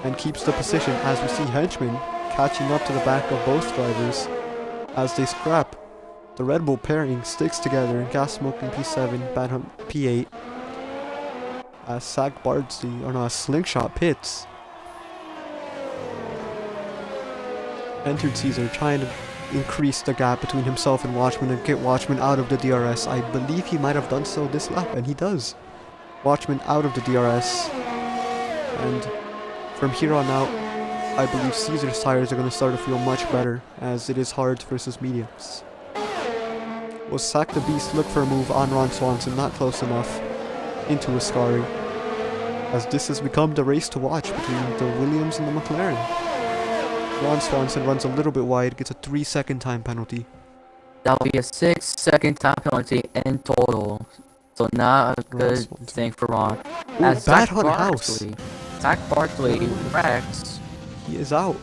and keeps the position as we see Henchman catching up to the back of both drivers as they scrap. The Red Bull pairing sticks together in Gas Smoking P7, Bad Hunt P8, as Zach Bardsley, or no, Slingshot pits. Entered Caesar trying to increase the gap between himself and Watchman and get Watchman out of the DRS. I believe he might have done so this lap, and he does. Watchman out of the DRS, and from here on out, I believe Caesar's tires are going to start to feel much better, as it is hard versus mediums. Will Zach the Beast look for a move on Ron Swanson? Not close enough. Into Ascari, as this has become the race to watch between the Williams and the McLaren. Ron Swanson runs a little bit wide, gets a 3-second time penalty. That will be a 6-second time penalty in total. So not a good thing for Ron. Ooh, Bad Hunt House. Zach Barkley wrecks. He is out.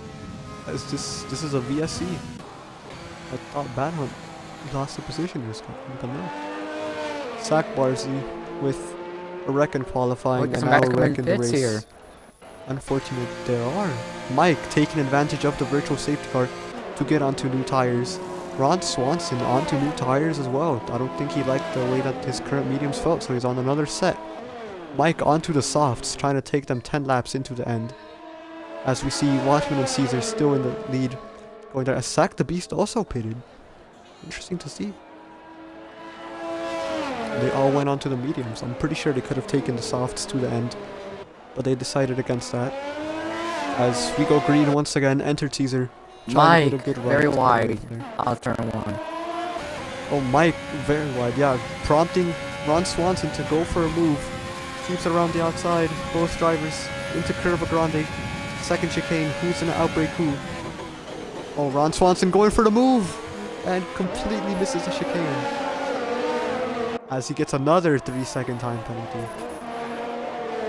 As this is a VSC. I thought Bad Hunt lost the position or something, but no. Zach Barzy with a wreck in qualifying and now a wreck in the race. Here. Unfortunate there are. Mike taking advantage of the virtual safety car to get onto new tires. Ron Swanson onto new tires as well. I don't think he liked the way that his current mediums felt, so he's on another set. Mike onto the softs, trying to take them 10 laps into the end. As we see Watchman and Caesar still in the lead. Going there. Zach the Beast also pitted. Interesting to see. They all went onto the mediums. I'm pretty sure they could have taken the softs to the end, but they decided against that. As we go green once again, entered Caesar. Mike, very wide, out of turn 1. Oh, Mike, very wide, yeah. Prompting Ron Swanson to go for a move. Keeps it around the outside, both drivers into Curva Grande. Second chicane, who's gonna outbreak who? Oh, Ron Swanson going for the move! And completely misses the chicane. As he gets another 3-second time penalty.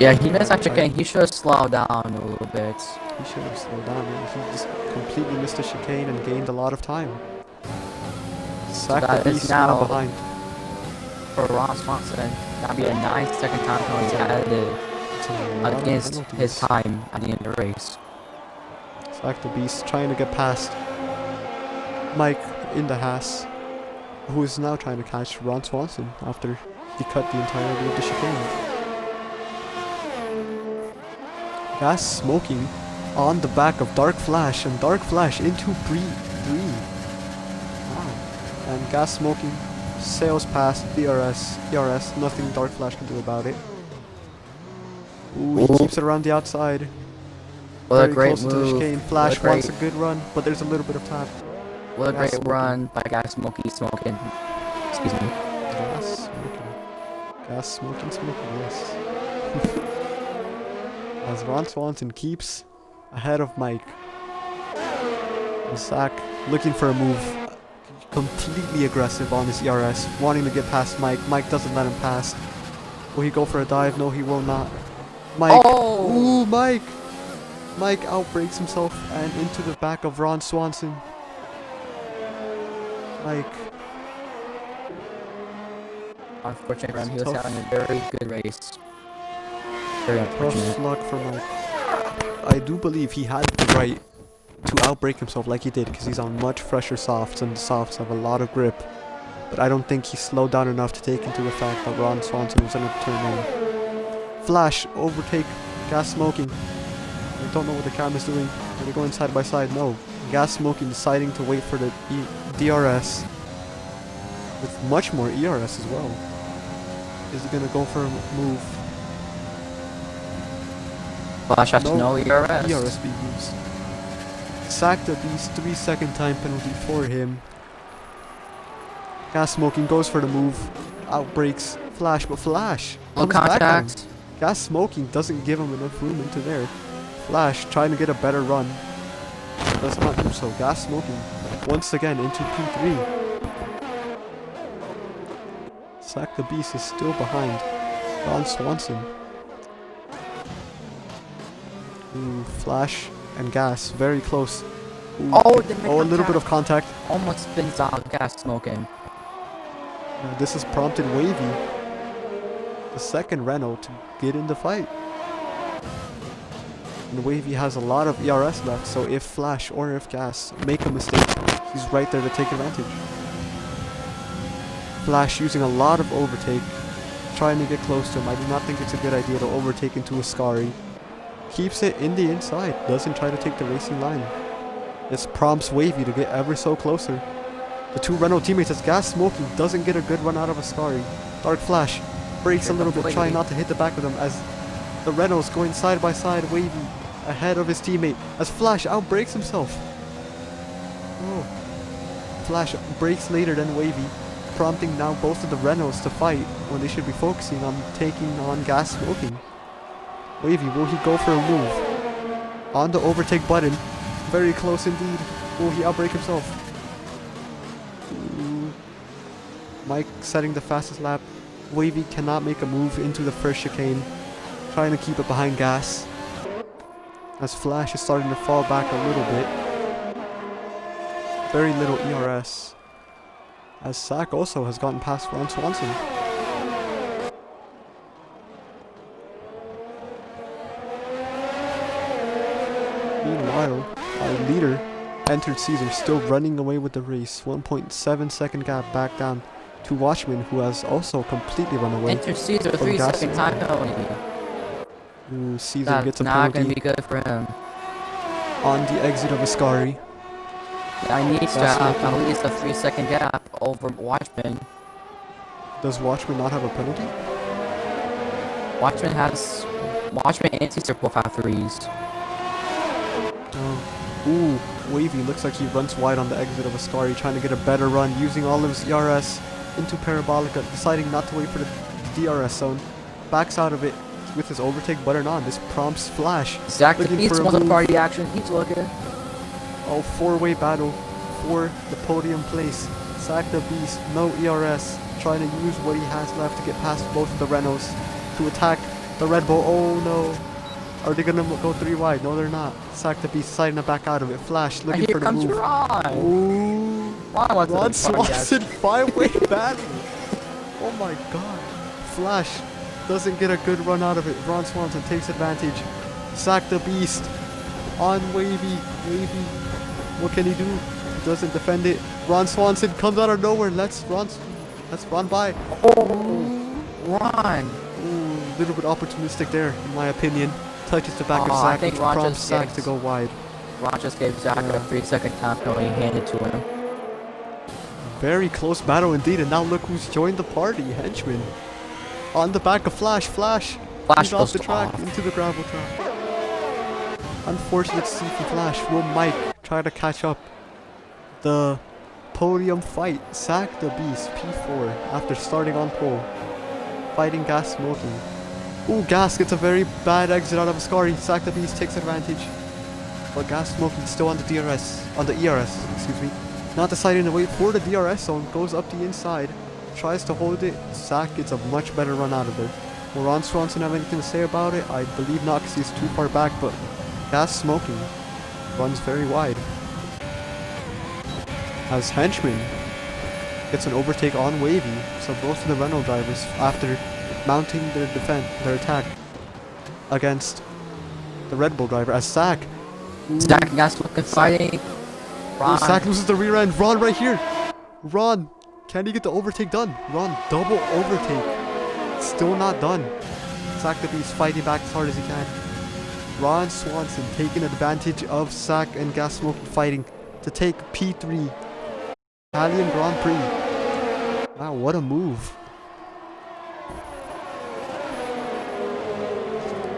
Yeah, he missed that chicane. He should have slowed down a little bit. He should have slowed down. He just completely missed the chicane and gained a lot of time. Zach the Beast now behind. For Ron Swanson, that'd be a 9-second time penalty added against his time at the end of the race. Zach the Beast trying to get past Mike in the Haas, who is now trying to catch Ron Swanson after he cut the entirety of the chicane. Gas smoking on the back of Dark Flash, and Dark Flash into Prix. Wow. And gas smoking sails past DRS, nothing Dark Flash can do about it. Ooh, he keeps it around the outside. What Very a great close move. to the chicane. Flash wants a good run, but there's a little bit of tap. What a great run by Gas Smoking. Excuse me. Gas smoking, yes. As Ron Swanson keeps ahead of Mike. And Zach looking for a move. Completely aggressive on his ERS, wanting to get past Mike. Mike doesn't let him pass. Will he go for a dive? No, he will not. Mike. Oh! Ooh, Mike! Mike outbreaks himself and into the back of Ron Swanson. Mike. Unfortunate run. He was having a very good race. Very unfortunate. Tough luck for Mike. I do believe he had the right to outbreak himself like he did, because he's on much fresher softs and the softs have a lot of grip. But I don't think he slowed down enough to take into the fact that Ron Swanson was going to turn in. Flash, overtake, gas smoking. I don't know what the camera's doing. Are they going side by side? No. Gas smoking deciding to wait for the DRS. With much more ERS as well. Is he going to go for a move? Flash has no ERS. ERS being used. Sacked at least 3-second time penalty for him. Gas smoking goes for the move. Outbreaks Flash, but Flash No contact. Gas smoking doesn't give him enough room into there. Flash trying to get a better run. Does not do so. Gas smoking once again into P3. Sack the Beast is still behind Ron Swanson. Ooh, Flash and Gas very close. Ooh, a little bit of contact. Almost spins out Gas smoking. This has prompted Wavy, the second Renault, to get in the fight. And Wavy has a lot of ERS left, so if Flash or if Gas make a mistake, he's right there to take advantage. Flash using a lot of overtake, trying to get close to him. I do not think it's a good idea to overtake into a Scary. Keeps it in the inside, doesn't try to take the racing line. This prompts Wavy to get ever so closer. The two Renault teammates as Gas smoking doesn't get a good run out of a Scary. Dark Flash breaks a little bit, trying not to hit the back of them as the Renault's going side by side. Wavy ahead of his teammate as Flash outbreaks himself. Oh. Flash breaks later than Wavy, prompting now both of the Renaults to fight when they should be focusing on taking on Gas smoking. Wavy, will he go for a move? On the overtake button. Very close indeed. Will he outbreak himself? Ooh. Mike setting the fastest lap. Wavy cannot make a move into the first chicane. Trying to keep it behind Gas. As Flash is starting to fall back a little bit. very little ERS. As Zach also has gotten past Ron Swanson. Meanwhile, our leader entered Caesar, still running away with the race. 1.7 second gap back down to Watchman, who has also completely run away. Entered Caesar, from 3 Gasly. second time penalty. Ooh, Caesar That's gets a not going penalty to be good for him. on the exit of Ascari. Yeah, he needs to That's have looking- at least a 3 second gap over Watchman. Does Watchman not have a penalty? Watchman and Caesar both have 3s. Oh. Ooh, Wavy looks like he runs wide on the exit of Ascari, trying to get a better run, using all of his ERS into Parabolica, deciding not to wait for the DRS zone. Backs out of it with his overtake button on. This prompts Flash. Zach the looking Beast for a wants a move. party action. He's looking. Oh, four-way battle for the podium place. Zach the Beast, no ERS, trying to use what he has left to get past both of the Renaults to attack the Red Bull. Oh no. Are they gonna go 3 wide? No, they're not. Zach the Beast deciding to back out of it. Flash looking And here for the comes move. Ron. Ooh. Ron wants Ron a party Swanson, action. 5-way battle. Oh my god. Flash doesn't get a good run out of it. Ron Swanson takes advantage. Zach the Beast on Wavy. Wavy, what can he do? He doesn't defend it. Ron Swanson comes out of nowhere. Let's run by. Oh, Ron. Ooh, a little bit opportunistic there, in my opinion. Touches the back of I Zach, think which Ron prompts just Zach gets- to go wide. Ron just gave Zach a 3 second time penalty handed to him. Very close battle indeed, and now look who's joined the party. Henchman. On the back of Flash. Flash Flash he's off goes the track off. into the gravel trap. Unfortunate to see from Flash. Will Mike try to catch up? The podium fight. Zach the Beast, P4, after starting on pole. Fighting Gas Smoking. Ooh, Gas gets a very bad exit out of Ascari. Zach the Beast takes advantage. But Gas Smoking still on the DRS. On the ERS, excuse me. Not deciding to wait for the DRS zone. Goes up the inside. Tries to hold it. Zach gets a much better run out of there. Will Ron Swanson have anything to say about it? I believe not, because he's too far back, but Gas Smoking runs very wide. As Henchman gets an overtake on Wavy, so both of the Renault drivers, after mounting their attack against the Red Bull driver, as Zach. Zach and Gas looking fighting. Ron. Zach loses the rear end. Ron right here. Ron, can he get the overtake done? Ron, double overtake. Still not done. Zach the Beast fighting back as hard as he can. Ron Swanson taking advantage of Zach and Gas Smoking fighting to take P3 Italian Grand Prix. Wow, what a move.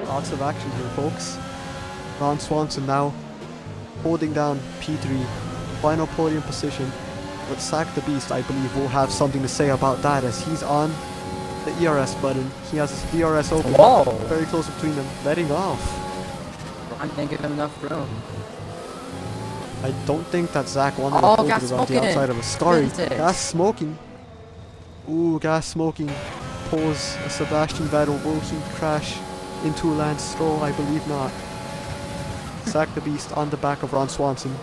Lots of action here, folks. Ron Swanson now holding down P3, final podium position. But Zach the Beast, I believe, will have something to say about that, as he's on the ERS button. He has his DRS open. Whoa. Very close between them, letting off. Ron didn't give him enough room. I don't think that Zach wanted Oh, to hold Gas it on the Smoking. outside of Ascari. Wins it. Gas Smoking. Ooh, Gas Smoking pulls a Sebastian Vettel. Will he crash into Lance Stroll? I believe not. Zach the Beast on the back of Ron Swanson,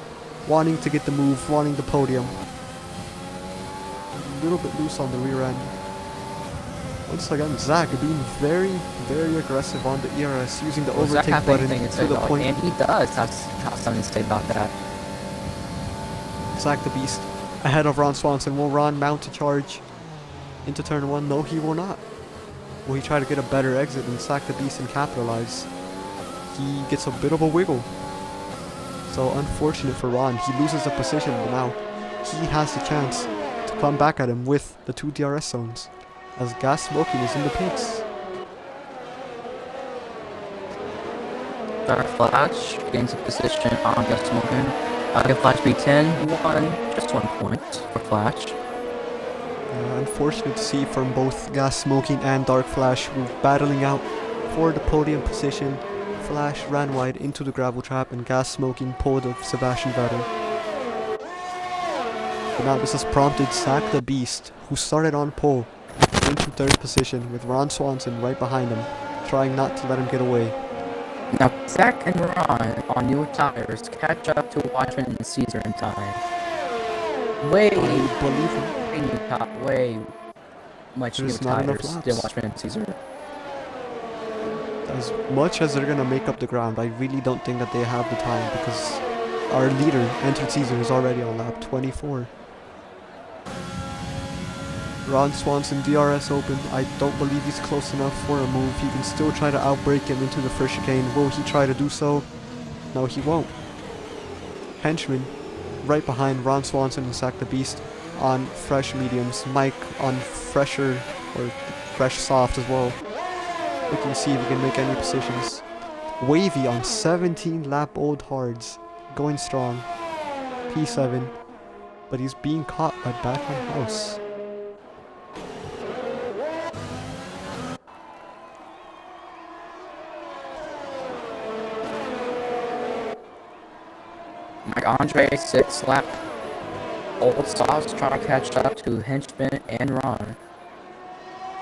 wanting to get the move, wanting the podium. A little bit loose on the rear end. Once again, Zach being very, very aggressive on the ERS, using the Does Zach overtake have button anything to to say the about it? point. And he does have something to say about that. Zach the Beast ahead of Ron Swanson. Will Ron mount a charge into turn 1? No, he will not. Will he try to get a better exit than Zach the Beast and capitalize? He gets a bit of a wiggle. So unfortunate for Ron. He loses the position, but now he has the chance to come back at him with the 2 DRS zones, as Gas Smoking is in the pits. Dark Flash gains a position on Gas Smoking. Get Flash B10, just 1 point for Flash. Unfortunate to see from both Gas Smoking and Dark Flash, who are battling out for the podium position. Flash ran wide into the gravel trap, and Gas Smoking pulled of Sebastian Vettel. But now this has prompted Zach the Beast, who started on pole, into 3rd position with Ron Swanson right behind him, trying not to let him get away. Now, Zach and Ron on newer tires catch up to Watchman and Caesar in time. way, Unbelievable. way much new There's not enough tires than laps. Watchman and Caesar. As much as they're gonna make up the ground, I really don't think that they have the time because our leader, Entered Caesar, is already on lap 24. Ron Swanson, DRS open. I don't believe he's close enough for a move. He can still try to outbrake him into the first chicane. Will he try to do so? No, he won't. Henchman, right behind Ron Swanson and Sack the Beast on fresh mediums. Mike on fresher or fresh soft as well. We can see if we can make any positions. Wavy on 17 lap old hards. Going strong. P7. But he's being caught by back on house. Mike Andre 6 lap old softs trying to catch up to Henchman and Ron.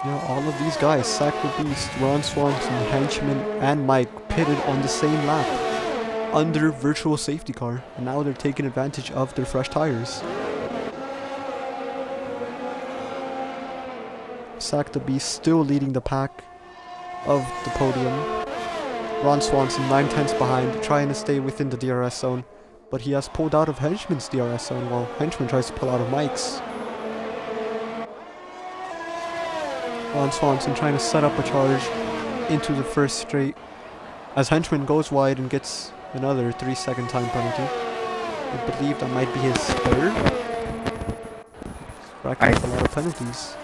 You know, all of these guys, Sack the Beast, Ron Swanson, Henchman, and Mike pitted on the same lap under virtual safety car, and now they're taking advantage of their fresh tires. Sack the Beast still leading the pack of the podium. Ron Swanson 9/10 behind, trying to stay within the DRS zone, but he has pulled out of Henchman's DRS zone while Henchman tries to pull out of Mike's. Ron Swanson trying to set up a charge into the first straight as Henchman goes wide and gets another 3-second time penalty. I believe that might be his third. He's racking up a lot of penalties.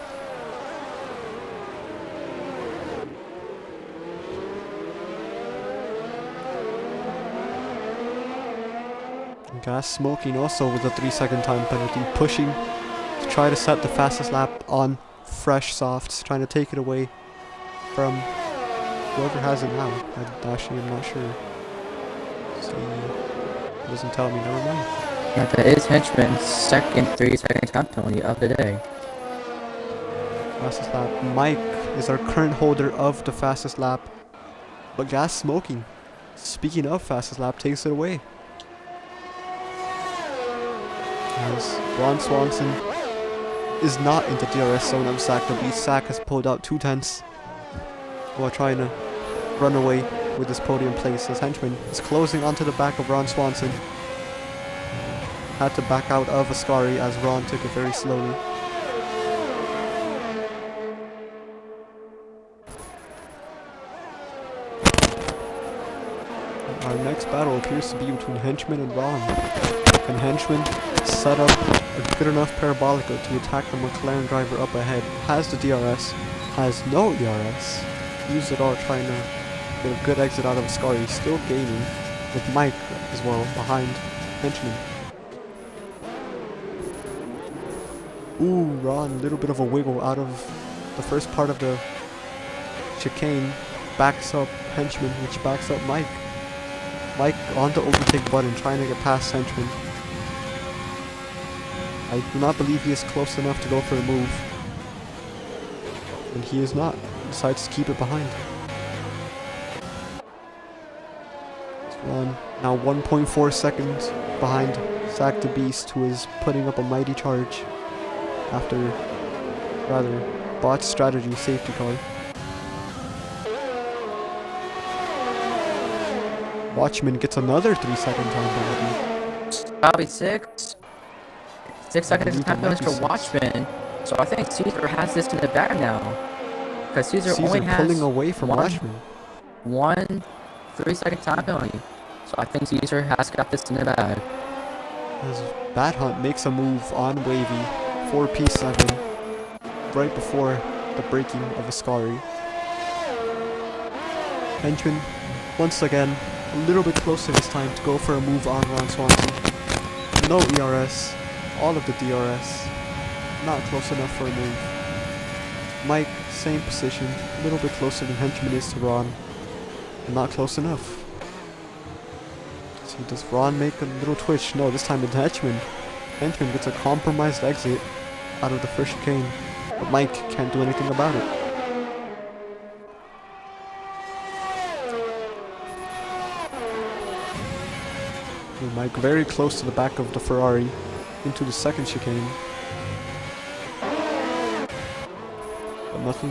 Gas Smoking also with a 3-second time penalty, pushing to try to set the fastest lap on fresh softs, trying to take it away from whoever has it now. I actually am not sure. See, it doesn't tell me, never mind. Yeah, that is Henchman's second 3-second time penalty of the day. Fastest lap. Mike is our current holder of the fastest lap, but Gas Smoking, speaking of fastest lap, takes it away. As Ron Swanson is not in the DRS zone of Sack the Beast. Sack has pulled out 2/10 while trying to run away with this podium place as Henchman is closing onto the back of Ron Swanson. Had to back out of Ascari as Ron took it very slowly. Our next battle appears to be between Henchman and Ron. Can Henchman set up a good enough parabolica to attack the McLaren driver up ahead? Has the DRS, has no ERS. Used it all trying to get a good exit out of Ascari, still gaining with Mike as well behind Henchman. Ooh, Ron, a little bit of a wiggle out of the first part of the chicane, backs up Henchman, which backs up Mike. Mike on the overtake button, trying to get past Henchman. I do not believe he is close enough to go for a move. And he is not. He decides to keep it behind. It's Ron now 1.4 seconds behind Sack the Beast, who is putting up a mighty charge after rather botched strategy safety car. Watchman gets another 3-second time penalty. Probably 6 seconds time penalty for Watchman. So I think Caesar has this in the bag now. Because Caesar only has pulling away from Watchman. One 3-second time penalty. So I think Caesar has got this in the bag. As Bat Hunt makes a move on Wavy for P7 right before the breaking of Ascari. Henchman once again a little bit closer this time to go for a move on Ron Swanson. No ERS, all of the DRS, not close enough for a move. Mike, same position, a little bit closer than Henchman is to Ron, not close enough. See, does Ron make a little twitch? No, this time it's Henchman. Henchman gets a compromised exit out of the first chicane, but Mike can't do anything about it. Mike very close to the back of the Ferrari, into the second chicane. But nothing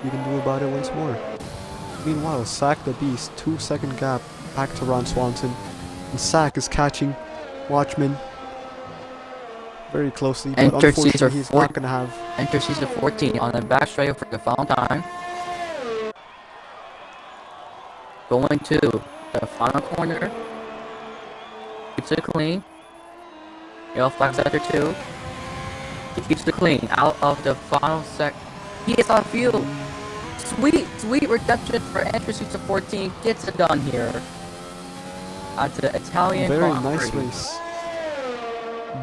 you can do about it once more. Meanwhile, Sack the Beast, 2-second gap back to Ron Swanson. And Sack is catching Watchman very closely, but Enter unfortunately he's not going to have... Enter Caesar 14 on the back straight for the final time. Going to the final corner. Keeps it clean. Yellow flag sector 2. He keeps it clean. Out of the final sec. He is on field. Sweet redemption for Enter Caesar 14. Gets it done here. At the Italian Very Grand nice Prix. race.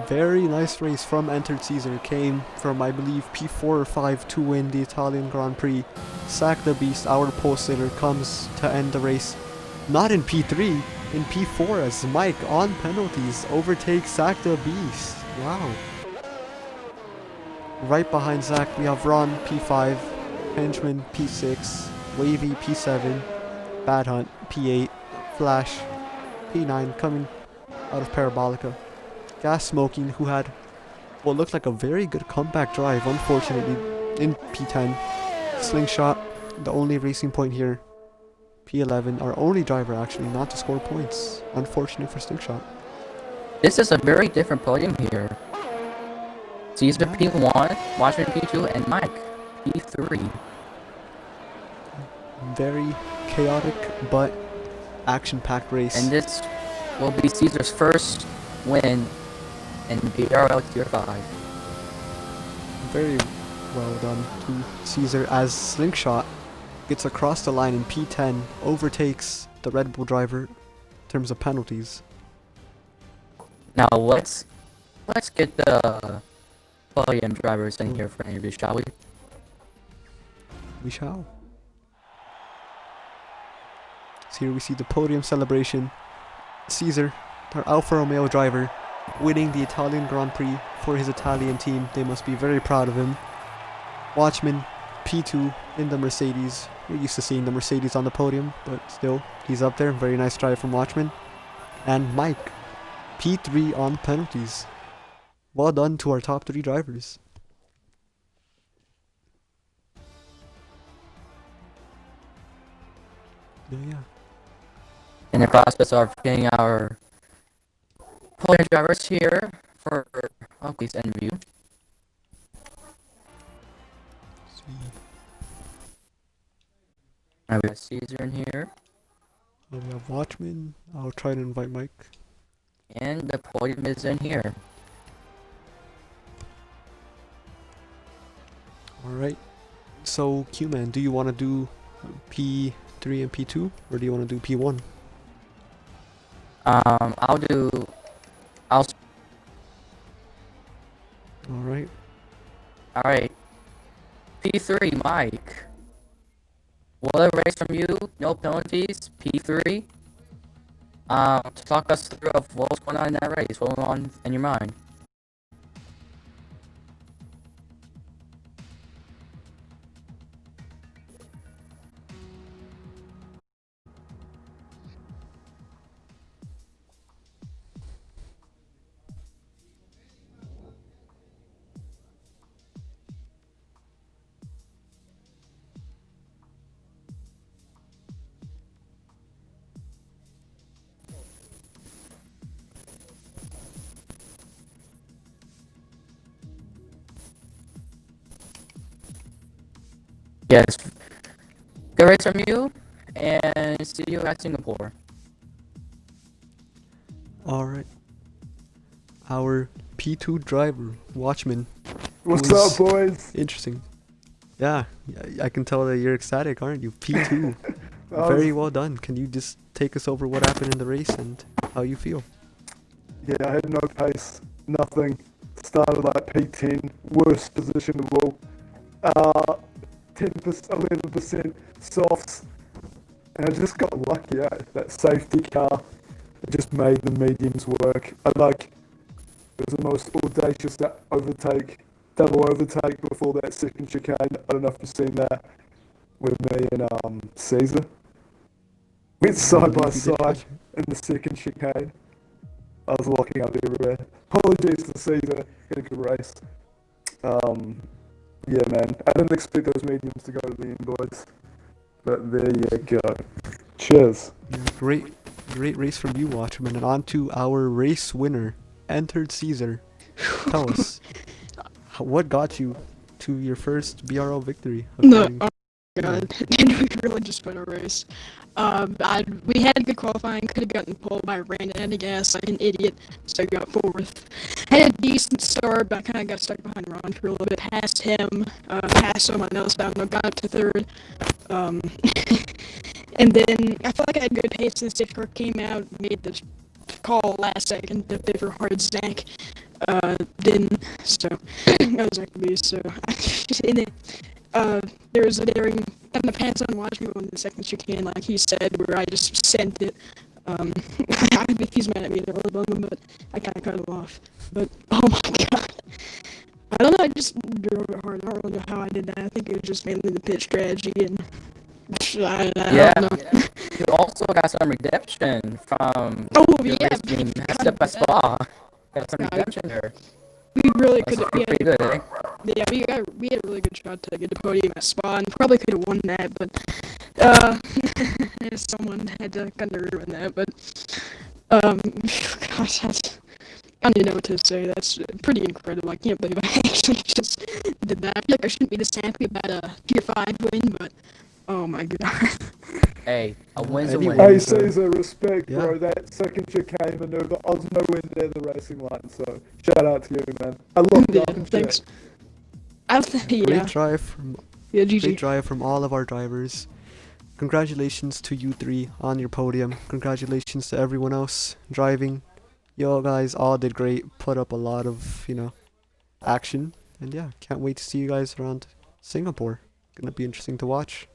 Very nice race from Entered Caesar. Came from, I believe, P4 or 5 to win the Italian Grand Prix. Sack the Beast, our pole sitter, comes to end the race. Not in P3, in P4 as Mike on penalties overtakes Sack the Beast. Wow. Right behind Zach we have Ron P5, Henchman P6, Wavy P7, Bad Hunt P8, Flash P9 coming out of Parabolica. Gas Smoking, who had what looked like a very good comeback drive, unfortunately, in P10. Slingshot, the only racing point here. P11, our only driver actually not to score points. Unfortunate for Slingshot. This is a very different podium here. Caesar P1, Watchman P2, and Mike P3. Very chaotic but action-packed race. And this will be Caesar's first win in BRL Tier 5. Very well done to Caesar as Slingshot gets across the line in P10, overtakes the Red Bull driver in terms of penalties. Now let's get the podium drivers in here for an interview, shall we? We shall. So here we see the podium celebration. Caesar, our Alfa Romeo driver, winning the Italian Grand Prix for his Italian team. They must be very proud of him. Watchman, P2 in the Mercedes. We're used to seeing the Mercedes on the podium, but still, he's up there. Very nice drive from Watchman. And Mike, P3 on penalties. Well done to our top 3 drivers. Yeah. In the process of getting our podium drivers here for Oakley's interview. I have Caesar in here. We have Watchman. I'll try to invite Mike. And the podium is in here. Alright. So, Q-Man, do you want to do P3 and P2? Or do you want to do P1? Alright. P3, Mike. Will a race from you? No penalties. P3. Talk us through of what was going on in that race. What went on in your mind? Yes. Good race from you, and see you at Singapore. Alright. Our P2 driver, Watchman. What's up, boys? Interesting. Yeah, I can tell that you're ecstatic, aren't you? P2. Very well done. Can you just take us over what happened in the race and how you feel? Yeah, I had no pace, nothing. Started like P10, worst position of all. 11% softs, and I just got lucky. That safety car, it just made the mediums work. It was the most audacious double overtake before that second chicane. I don't know if you've seen that with me and Caesar. Went side by side in the second chicane. I was locking up everywhere. Apologies to Caesar. Had a good race. Yeah, man. I didn't expect those mediums to go to the inboards, but there you go. Cheers. Yeah, great race from you, Watchman. And on to our race winner, entered Caesar. Tell us, what got you to your first BRL victory? No, according- oh god, we really just won a race. We had a good qualifying, could have gotten pole, but I ran out of gas like an idiot, so I got fourth. Had a decent start, but I kind of got stuck behind Ron for a little bit, past him, past someone else, but I got up to third. And then I felt like I had good pace since safety car came out, made the call last second, the bit for hard Zach. Didn't, so I was actually, so and then, there was a daring kind of pants on watch me on the second chicane, like he said, where I just sent it. I think he's mad at me, they're really bumming, but I kind of cut him off. But oh my god, I don't know, I just drove it hard. I don't really know how I did that. I think it was just mainly the pitch strategy and I don't know. You also got some redemption from Oh your yeah, race being messed up by Spa. Got some redemption there. we really That's could. pretty good, eh? Yeah, we had a really good shot to get the podium at Spa, and probably could have won that, but someone had to kind of ruin that. But gosh, I don't even know what to say. That's pretty incredible. I can't believe I actually just did that. I feel like I shouldn't be this happy about a tier 5 win, but oh my god. Hey, a win's a Anyway. win. Hey, Caesar, respect, Yeah. bro. That second chicane maneuver, I was nowhere near the racing line, so shout out to you, man. I looked Yeah, up and thanks. shit. Yeah, Great drive from yeah, great GG. drive from all of our drivers. Congratulations to you three on your podium. Congratulations to everyone else driving. You guys all did great. Put up a lot of, action. And yeah, can't wait to see you guys around Singapore. Gonna be interesting to watch.